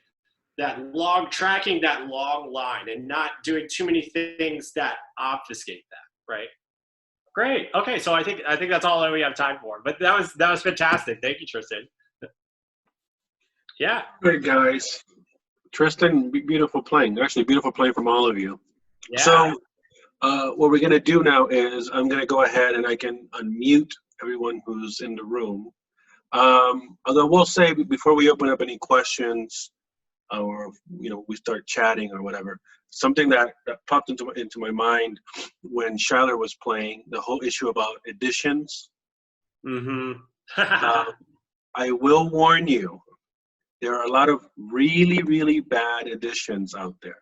tracking that long line and not doing too many things that obfuscate that, right? Great. Okay, so I think that's all that we have time for. But that was fantastic. Thank you, Tristan. Yeah. Great, guys. Tristan, beautiful playing. Actually, beautiful playing from all of you. Yeah. So what we're going to do now is I'm going to go ahead and I can unmute everyone who's in the room. Although we'll say before we open up any questions or we start chatting or whatever, something that popped into my mind when Shyler was playing, the whole issue about additions. Mm-hmm. I will warn you, there are a lot of really, really bad additions out there.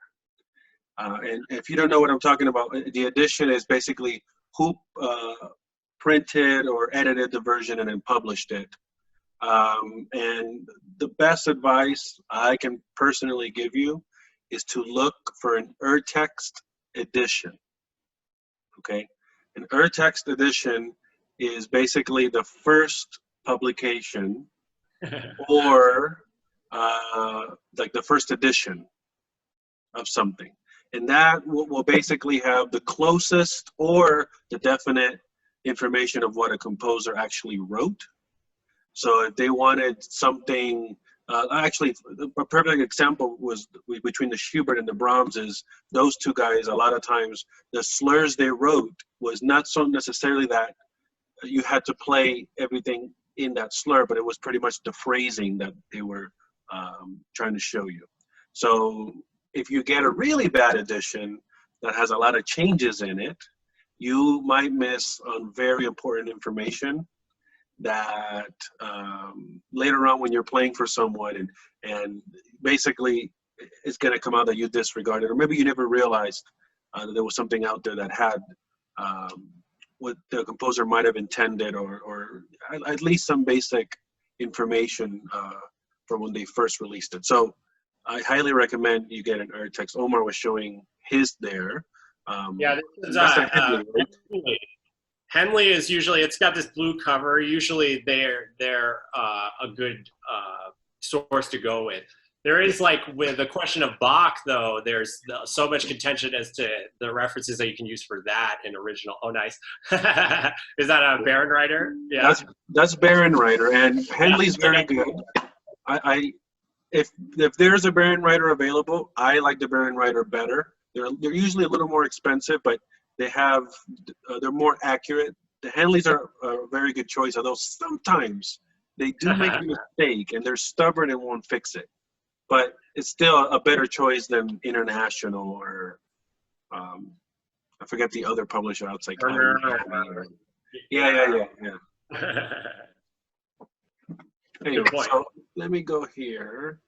And if you don't know what I'm talking about, the addition is basically who printed or edited the version and then published it. And the best advice I can personally give you is to look for an urtext edition. Okay? An urtext edition is basically the first publication or like the first edition of something. And that will basically have the closest or the definite information of what a composer actually wrote. So if they wanted something, actually a perfect example was between the Schubert and the Brahmses. Those two guys, a lot of times the slurs they wrote was not so necessarily that you had to play everything in that slur, but it was pretty much the phrasing that they were trying to show you. So if you get a really bad edition that has a lot of changes in it, you might miss on very important information that later on when you're playing for someone and basically it's going to come out that you disregarded, or maybe you never realized that there was something out there that had what the composer might have intended, or at least some basic information from when they first released it. So I highly recommend you get an urtext. Omar was showing his there. Yeah, this is Henley is usually, it's got this blue cover. Usually they're a good source to go with. There is, like, with the question of Bach, though, there's so much contention as to the references that you can use for that in original. Oh, nice. Is that a Barenreiter? Yeah. That's Barenreiter, and Henley's very good. If there's a Barenreiter available, I like the Barenreiter better. They're usually a little more expensive, but they're more accurate. The Henleys are a very good choice, although sometimes they do make a mistake and they're stubborn and won't fix it. But it's still a better choice than International or I forget the other publisher outside. Yeah. Anyway, so let me go here.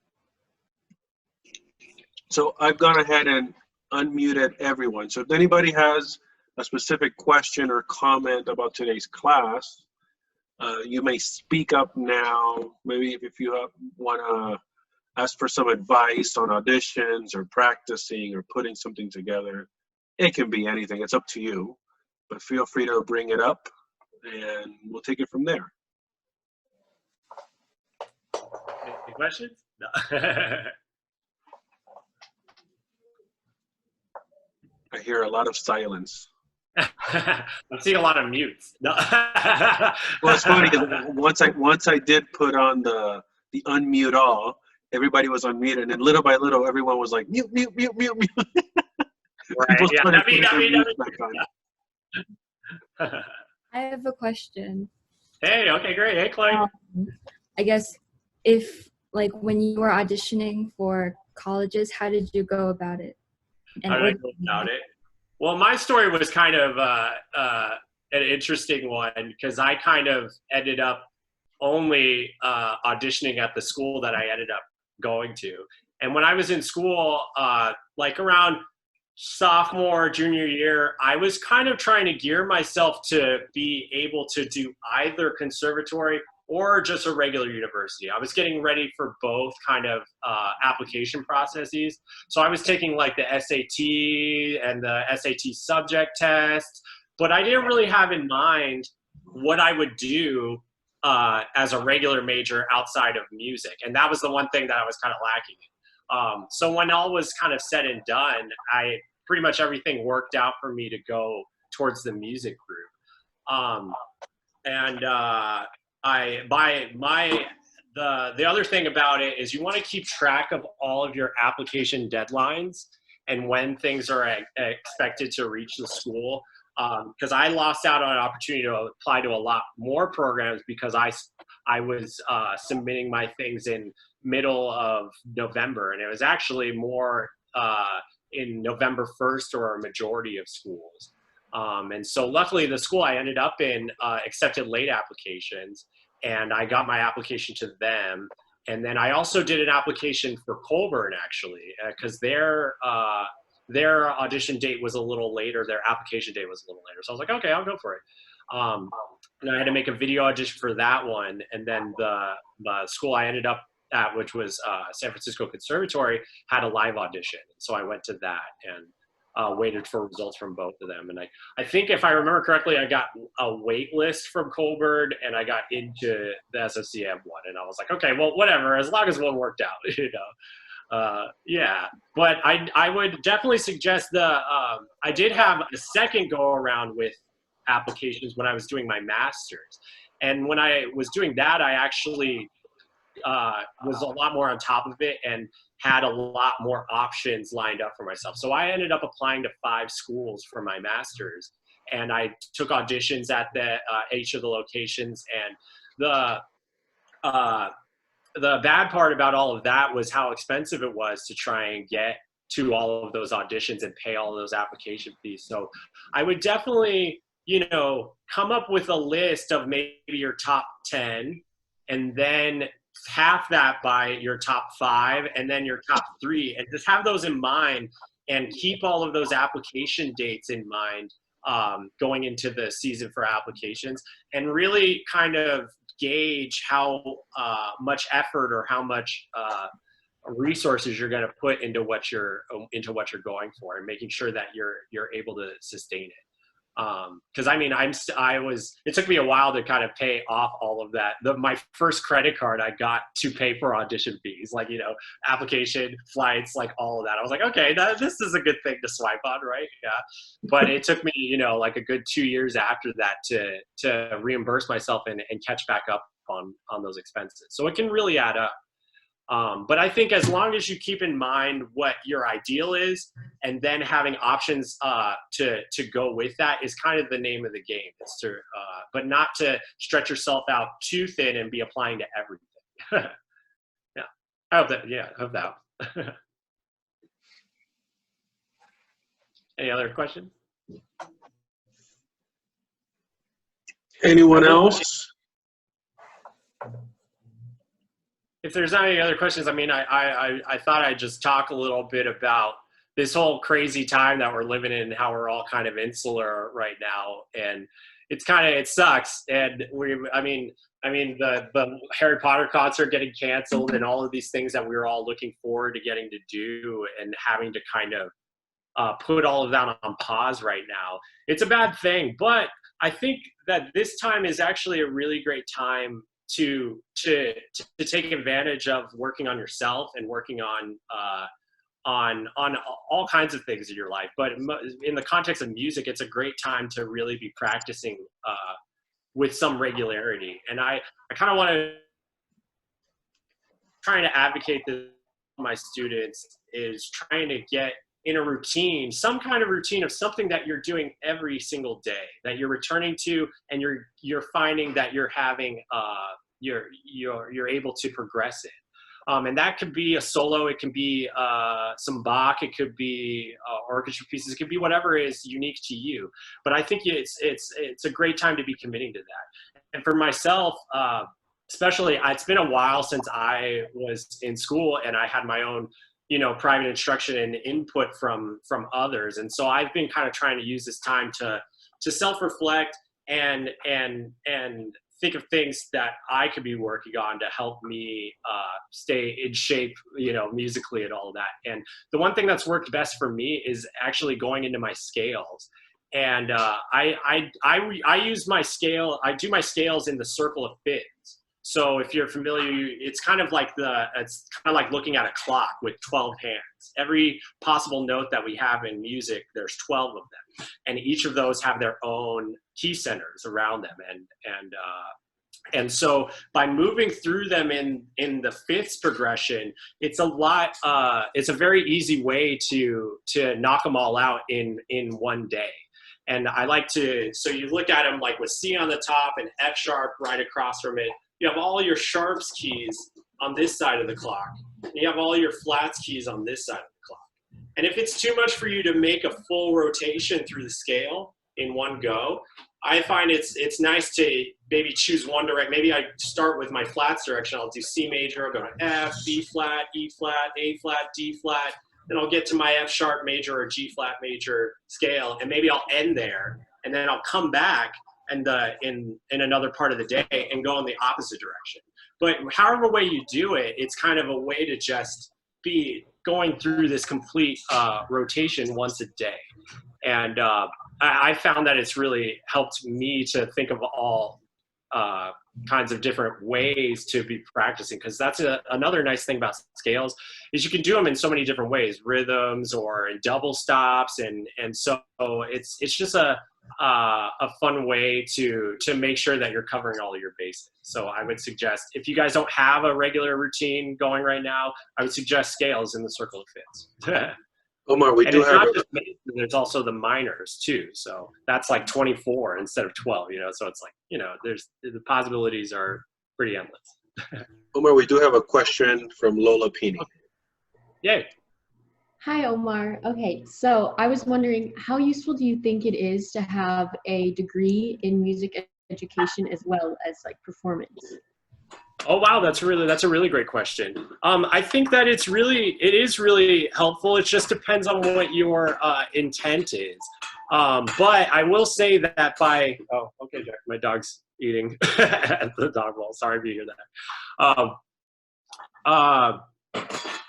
So I've gone ahead and unmuted everyone. So if anybody has a specific question or comment about today's class, you may speak up now. Maybe if you want to ask for some advice on auditions or practicing or putting something together. It can be anything. It's up to you. but feel free to bring it up, and we'll take it from there. Any questions? No. I hear a lot of silence. I'm seeing a lot of mutes. No. Well, it's funny because once I did put on the unmute all, everybody was unmuted, and then little by little, everyone was like mute, mute, mute, mute, mute. Right, yeah. I have a question. Hey, okay, great. Hey, Clay. I guess if, like, when you were auditioning for colleges, how did you go about it? How did I go about it? Well, my story was kind of an interesting one because I kind of ended up only auditioning at the school that I ended up going to. And when I was in school, like around sophomore, junior year, I was kind of trying to gear myself to be able to do either conservatory or just a regular university. I was getting ready for both kind of application processes. So I was taking like the SAT and the SAT subject test, but I didn't really have in mind what I would do as a regular major outside of music. And that was the one thing that I was kind of lacking. So when all was kind of said and done, pretty much everything worked out for me to go towards the music group. The other thing about it is you want to keep track of all of your application deadlines and when things are expected to reach the school. Because I lost out on an opportunity to apply to a lot more programs because I was submitting my things in middle of November, and it was actually more in November 1st or a majority of schools. And so luckily the school I ended up in accepted late applications, and I got my application to them. And then I also did an application for Colburn actually, because their audition date was a little later, their application date was a little later. So I was like, okay, I'll go for it. And I had to make a video audition for that one. And then the school I ended up at, which was San Francisco Conservatory, had a live audition. So I went to that and waited for results from both of them. And I think if I remember correctly, I got a wait list from Colburn and I got into the SOCM one. And I was like, okay, well, whatever, as long as one worked out, you know. Yeah, but I would definitely suggest I did have a second go around with applications when I was doing my master's. And when I was doing that, I actually was a lot more on top of it and had a lot more options lined up for myself. So I ended up applying to 5 schools for my master's, and I took auditions at each of the locations. And the bad part about all of that was how expensive it was to try and get to all of those auditions and pay all of those application fees. So I would definitely, you know, come up with a list of maybe your top 10, and then half that by your top 5, and then your top 3, and just have those in mind and keep all of those application dates in mind going into the season for applications, and really kind of gauge how much effort or how much resources you're going to put into what you're going for, and making sure that you're able to sustain it. Because I mean, it took me a while to kind of pay off all of that. My first credit card I got to pay for audition fees, like, you know, application, flights, like all of that. I was like, okay, this is a good thing to swipe on, right? Yeah. But it took me, you know, like a good 2 years after that to reimburse myself and catch back up on those expenses. So it can really add up. But I think as long as you keep in mind what your ideal is, and then having options to go with that is kind of the name of the game. It's but not to stretch yourself out too thin and be applying to everything. Yeah, I hope that. Yeah, I hope that. Any other questions? Anyone else? If there's not any other questions, I mean, I thought I'd just talk a little bit about this whole crazy time that we're living in, and how we're all kind of insular right now. And it sucks. And I mean, the Harry Potter concert getting canceled, and all of these things that we were all looking forward to getting to do, and having to kind of put all of that on pause right now. It's a bad thing, but I think that this time is actually a really great time to take advantage of working on yourself and working on all kinds of things in your life. But in the context of music, it's a great time to really be practicing with some regularity. And I kind of want to trying to advocate this to my students is trying to get in a routine, some kind of routine of something that you're doing every single day, that you're returning to, and you're finding that you're having you're able to progress in. And that could be a solo, it can be some Bach, it could be orchestra pieces, it could be whatever is unique to you. But I think it's a great time to be committing to that. And for myself, especially, it's been a while since I was in school and I had my own, private instruction and input from others. And so I've been kind of trying to use this time to self-reflect and think of things that I could be working on to help me stay in shape, musically and all of that. And the one thing that's worked best for me is actually going into my scales. And I use my scale, I do my scales in the circle of fifths. So if you're familiar, it's kind of like looking at a clock with 12 hands. Every possible note that we have in music, there's 12 of them, and each of those have their own key centers around them. And so by moving through them in the fifths progression, it's a very easy way to knock them all out in one day. And I like to, so you look at them like with C on the top and F sharp right across from it. You have all your sharps keys on this side of the clock, and you have all your flats keys on this side of the clock. And if it's too much for you to make a full rotation through the scale in one go, I find it's nice to maybe choose one direction. Maybe I start with my flats direction. I'll do C major, I'll go to F, B flat, E flat, A flat, D flat, then I'll get to my F sharp major or G flat major scale, and maybe I'll end there, and then I'll come back and in another part of the day and go in the opposite direction. But however way you do it, it's kind of a way to just be going through this complete rotation once a day. And I found that it's really helped me to think of all kinds of different ways to be practicing, because that's another nice thing about scales is you can do them in so many different ways, rhythms or in double stops, and so it's just a fun way to make sure that you're covering all of your bases. So I would suggest, if you guys don't have a regular routine going right now, I would suggest scales in the circle of fifths. Omar, we and do it's have not just major, there's also the minors too. So that's like 24 instead of 12, so it's like, there's the possibilities are pretty endless. Omar, we do have a question from Lola Pini. Yay. Hi, Omar. Okay, so I was wondering, how useful do you think it is to have a degree in music education as well as like performance? Oh wow, that's a really great question. I think that it is really helpful. It just depends on what your intent is. But I will say that oh, okay, Jack, my dog's eating at the dog bowl. Sorry if you hear that.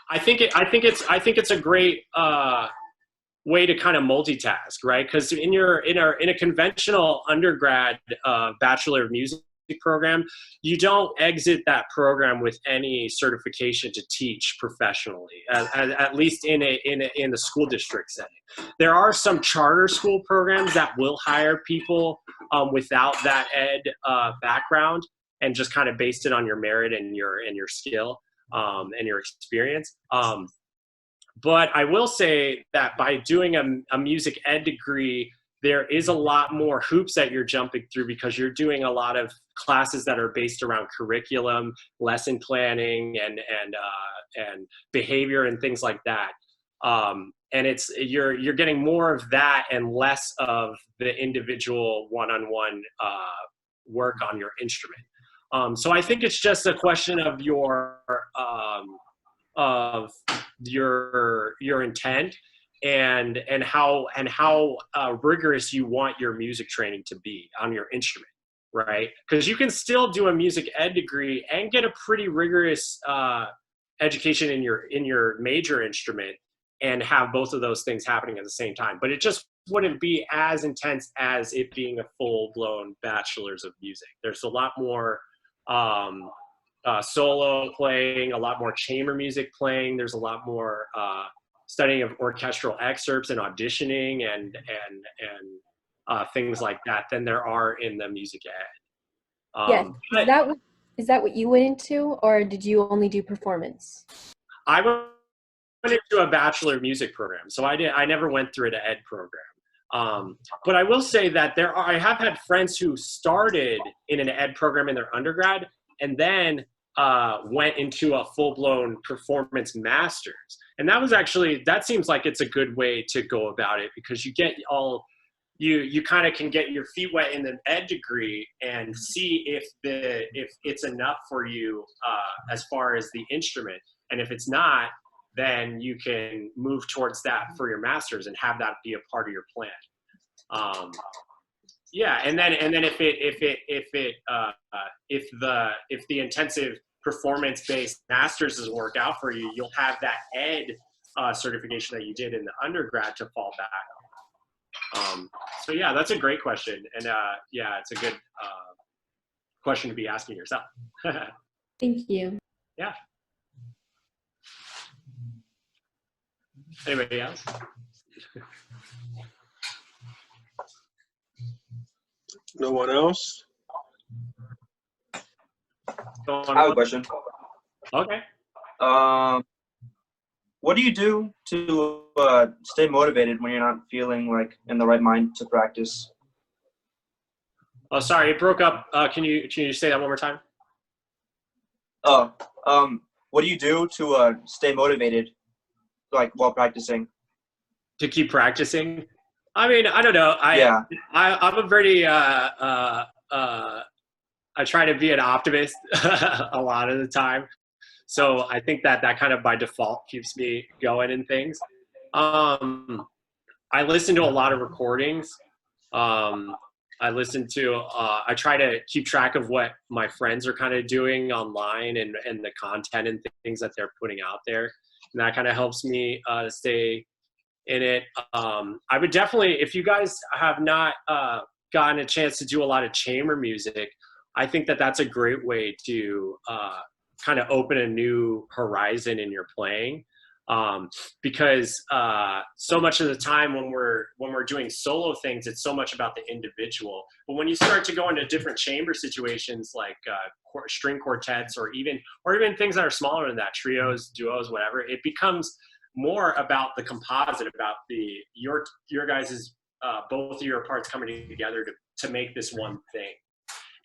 I think it's a great way to kind of multitask, right? Because in a conventional undergrad Bachelor of Music program, you don't exit that program with any certification to teach professionally, at least in the school district setting. There are some charter school programs that will hire people without that ed background and just kind of based it on your merit and your skill and your experience. But I will say that by doing a music ed degree, there is a lot more hoops that you're jumping through, because you're doing a lot of classes that are based around curriculum, lesson planning, and behavior and things like that. And you're getting more of that and less of the individual one-on-one work on your instrument. So I think it's just a question of your intent and how rigorous you want your music training to be on your instrument, right? Because you can still do a music ed degree and get a pretty rigorous education in your major instrument and have both of those things happening at the same time. But it just wouldn't be as intense as it being a full-blown bachelor's of music. There's a lot more solo playing, a lot more chamber music playing. There's a lot more studying of orchestral excerpts and auditioning and things like that than there are in the music ed. Yes. Is that what you went into, or did you only do performance? I went into a bachelor music program, so I never went through an ed program. But I will say that I have had friends who started in an ed program in their undergrad and then went into a full-blown performance master's. And that seems like it's a good way to go about it, because you get you kind of can get your feet wet in the ed degree and see if it's enough for you as far as the instrument. And if it's not, then you can move towards that for your master's and have that be a part of your plan. Yeah, and then if the intensive performance-based master's doesn't work out for you, you'll have that ed certification that you did in the undergrad to fall back on. So yeah, that's a great question, and yeah, it's a good question to be asking yourself. Thank you. Yeah. Anybody else? No one else? I have a question. Okay. What do you do to stay motivated when you're not feeling like in the right mind to practice? Oh, sorry, it broke up. Can you say that one more time? What do you do to stay motivated, like while practicing? To keep practicing? I mean, I don't know. I'm a very I try to be an optimist a lot of the time. So I think that kind of by default keeps me going in things. I listen to a lot of recordings. I try to keep track of what my friends are kind of doing online and the content and things that they're putting out there. And that kind of helps me stay in it. I would definitely, if you guys have not gotten a chance to do a lot of chamber music, I think that that's a great way to kind of open a new horizon in your playing, because so much of the time when we're doing solo things, it's so much about the individual. But when you start to go into different chamber situations like string quartets or even things that are smaller than that, trios, duos, whatever, it becomes more about the composite, about your guys' both of your parts coming together to make this one thing.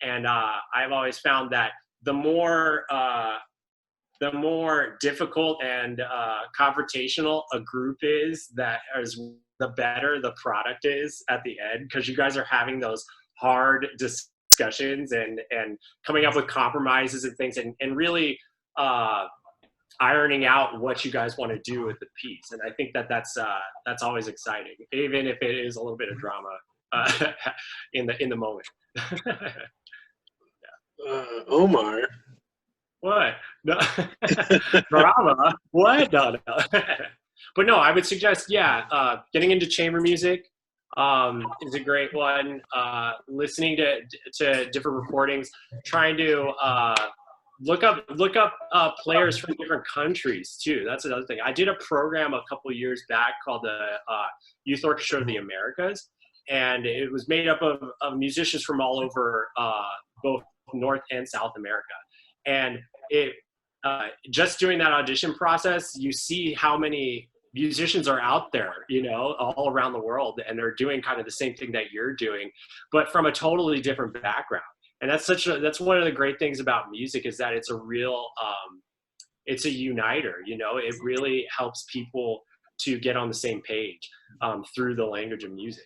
And I've always found that the more difficult and confrontational a group is, the better the product is at the end, because you guys are having those hard discussions and coming up with compromises and things, and really ironing out what you guys want to do with the piece. And I think that's always exciting, even if it is a little bit of drama in the moment. Omar. What? No. Drama? What? No. But no, I would suggest, getting into chamber music is a great one. Listening to different recordings, trying to look up players from different countries too. That's another thing. I did a program a couple years back called the Youth Orchestra of the Americas, and it was made up of musicians from all over both North and South America. And it just doing that audition process, you see how many musicians are out there, all around the world, and they're doing kind of the same thing that you're doing, but from a totally different background. And that's one of the great things about music, is that it's a real it's a uniter. It really helps people to get on the same page through the language of music.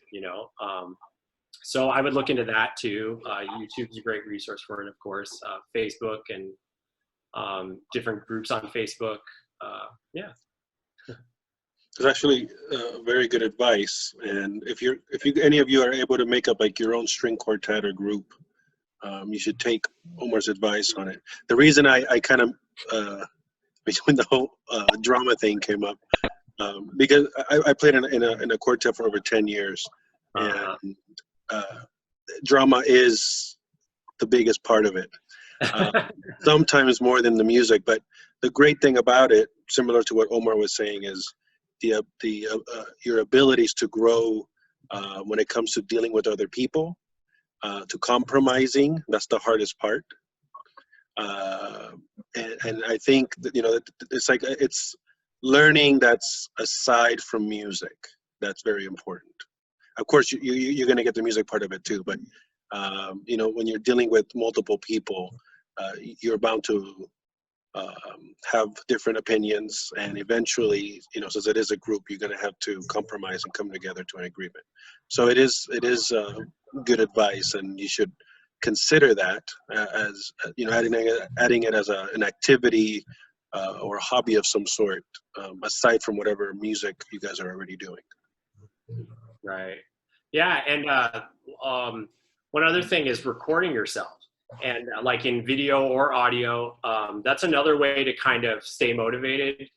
So I would look into that too. YouTube's a great resource for it, of course. Facebook and different groups on Facebook. Yeah. It's actually very good advice. And if any of you are able to make up like your own string quartet or group, you should take Omar's advice on it. The reason I kind of, when the whole drama thing came up, Because I played in a quartet for over 10 years, and drama is the biggest part of it. Sometimes more than the music, but the great thing about it, similar to what Omar was saying, is your abilities to grow when it comes to dealing with other people, to compromising. That's the hardest part. And I think that, it's learning that's aside from music. That's very important. Of course, you're going to get the music part of it too, but when you're dealing with multiple people, you're bound to have different opinions, and eventually, since it is a group, you're going to have to compromise and come together to an agreement. So it is good advice, and you should consider that as adding it as an activity or a hobby of some sort, aside from whatever music you guys are already doing. Right. Yeah, and one other thing is recording yourself. And like in video or audio, that's another way to kind of stay motivated,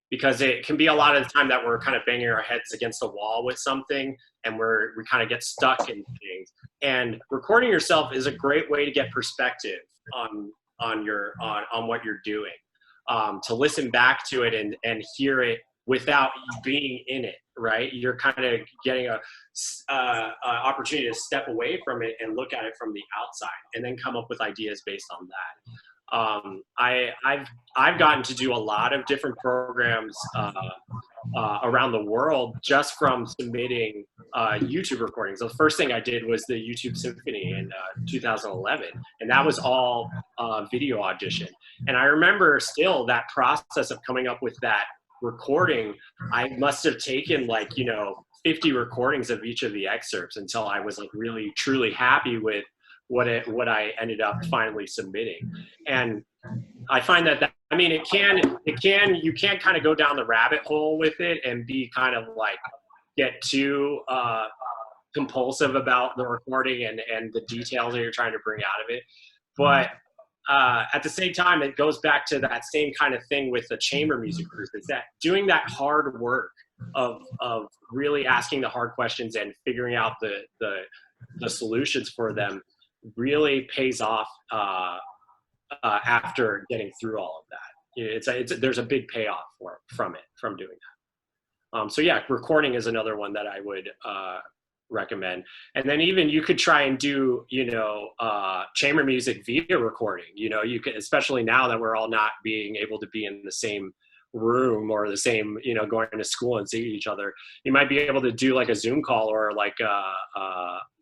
because it can be a lot of the time that we're kind of banging our heads against the wall with something, and we kind of get stuck in things. And recording yourself is a great way to get perspective on what you're doing, to listen back to it and hear it without you being in it, right? You're kind of getting a opportunity to step away from it and look at it from the outside, and then come up with ideas based on that. I've gotten to do a lot of different programs around the world just from submitting YouTube recordings. The first thing I did was the YouTube Symphony in 2011, and that was all video audition. And I remember still that process of coming up with that recording. I must have taken 50 recordings of each of the excerpts until I was really truly happy with what I ended up finally submitting. And I find that you can kind of go down the rabbit hole with it and be kind of get too compulsive about the recording and the details that you're trying to bring out of it. But at the same time, it goes back to that same kind of thing with the chamber music group, is that doing that hard work of really asking the hard questions and figuring out the solutions for them really pays off after getting through all of that. There's a big payoff from doing that. So yeah, recording is another one that I would recommend. And then even you could try and do chamber music via recording. You could, especially now that we're all not being able to be in the same room or the same going to school and see each other, you might be able to do a Zoom call or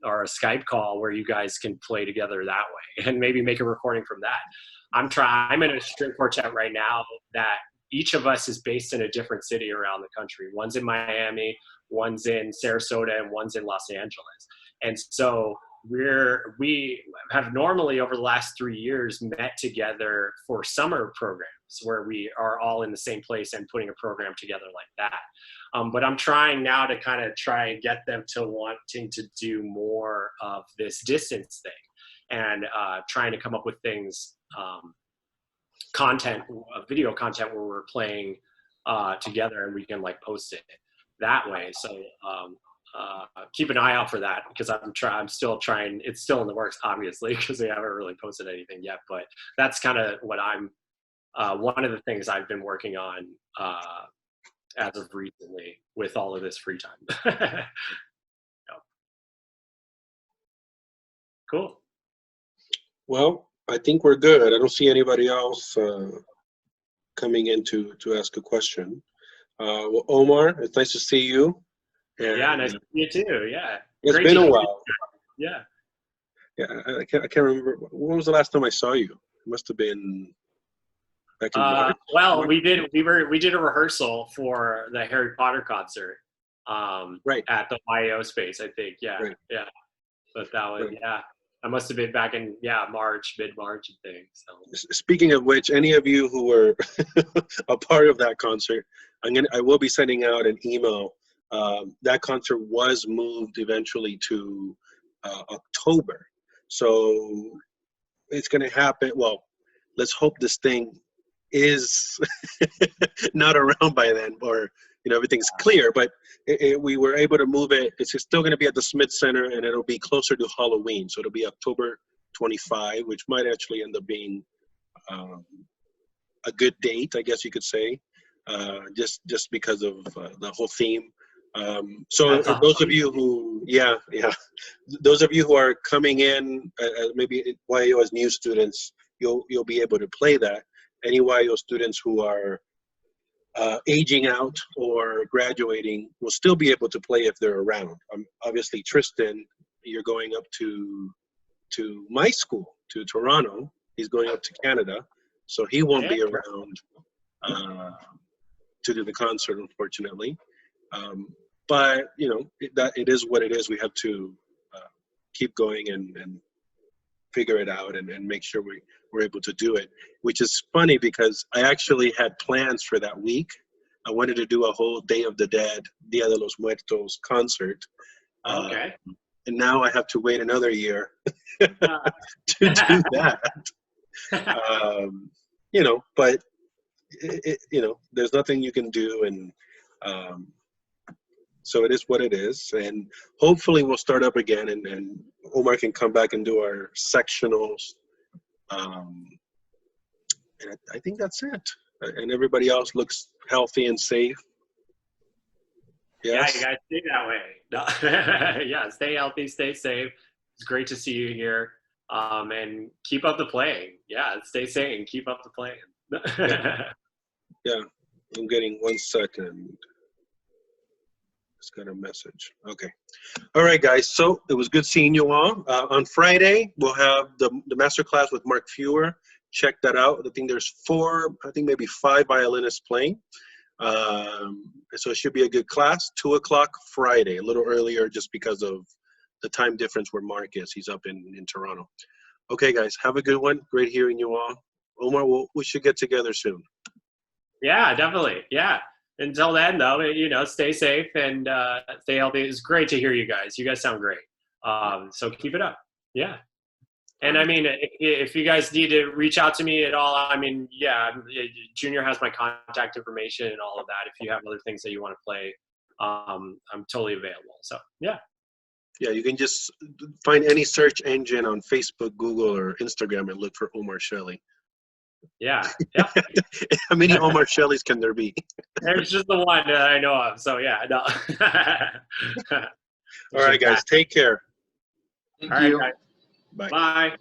or a Skype call where you guys can play together that way, and maybe make a recording from that. I'm in a string quartet right now that each of us is based in a different city around the country. One's in Miami, one's in Sarasota, and one's in Los Angeles. And so we have normally over the last 3 years met together for summer programs where we are all in the same place and putting a program together like that. But I'm trying now to kind of try and get them to wanting to do more of this distance thing, and trying to come up with things, video content where we're playing together and we can post it that way. So keep an eye out for that, because I'm still trying. It's still in the works, obviously, because we haven't really posted anything yet. But that's kind of what I'm. One of the things I've been working on as of recently with all of this free time. Yep. Cool. Well, I think we're good. I don't see anybody else coming in to ask a question. Well, Omar, it's nice to see you. And yeah, nice to see you too. Yeah. It's been a while. Yeah. Yeah, I can't remember. When was the last time I saw you? It must have been back in March. Well, we did a rehearsal for the Harry Potter concert. Right. At the YAO space, I think. Yeah. Right. Yeah. But that was Right. yeah. I must have been back in mid-March and things. So. Speaking of which, any of you who were a part of that concert, I will be sending out an email. That concert was moved eventually to October, so it's going to happen. Well, let's hope this thing is not around by then, or everything's clear. But we were able to move it. It's still going to be at the Smith Center, and it'll be closer to Halloween. So it'll be October 25, which might actually end up being a good date, I guess you could say, just because of the whole theme. So those of you who, those of you who are coming in, maybe YO as new students, you'll be able to play that. Any YO students who are aging out or graduating will still be able to play if they're around. Obviously, Tristan, you're going up to my school, to Toronto. He's going up to Canada, so he won't be around to do the concert, unfortunately. But it is what it is. We have to keep going and figure it out and make sure we're able to do it, which is funny because I actually had plans for that week. I wanted to do a whole Day of the Dead, Dia de los Muertos concert. Okay. And now I have to wait another year to do that. But there's nothing you can do, and so it is what it is. And hopefully we'll start up again, and Omar can come back and do our sectionals. And I think that's it. And everybody else looks healthy and safe. Yes? Yeah, you guys stay that way. No. Yeah, stay healthy, stay safe. It's great to see you here. And keep up the playing. Yeah, stay sane. Keep up the playing. Yeah, I'm getting 1 second. Just got a message. Okay. All right, guys. So it was good seeing you all. On Friday, we'll have the masterclass with Mark Fewer. Check that out. I think there's maybe 5 violinists playing. So it should be a good class. 2 o'clock Friday, a little earlier just because of the time difference where Mark is. He's up in Toronto. Okay, guys. Have a good one. Great hearing you all. Omar, we should get together soon. Yeah, definitely. Yeah. Until then, though, stay safe and stay healthy. It's great to hear you guys. You guys sound great. So keep it up. Yeah. And I mean, if you guys need to reach out to me at all, I mean, yeah, Junior has my contact information and all of that. If you have other things that you want to play, I'm totally available. So, yeah. Yeah, you can just find any search engine on Facebook, Google, or Instagram and look for Omar Shelly. Yeah. Yeah. How many Omar Shellys can there be? There's just the one that I know of. So, yeah. No. All right, guys. Take care. Thank you. Right, guys. Bye. Bye.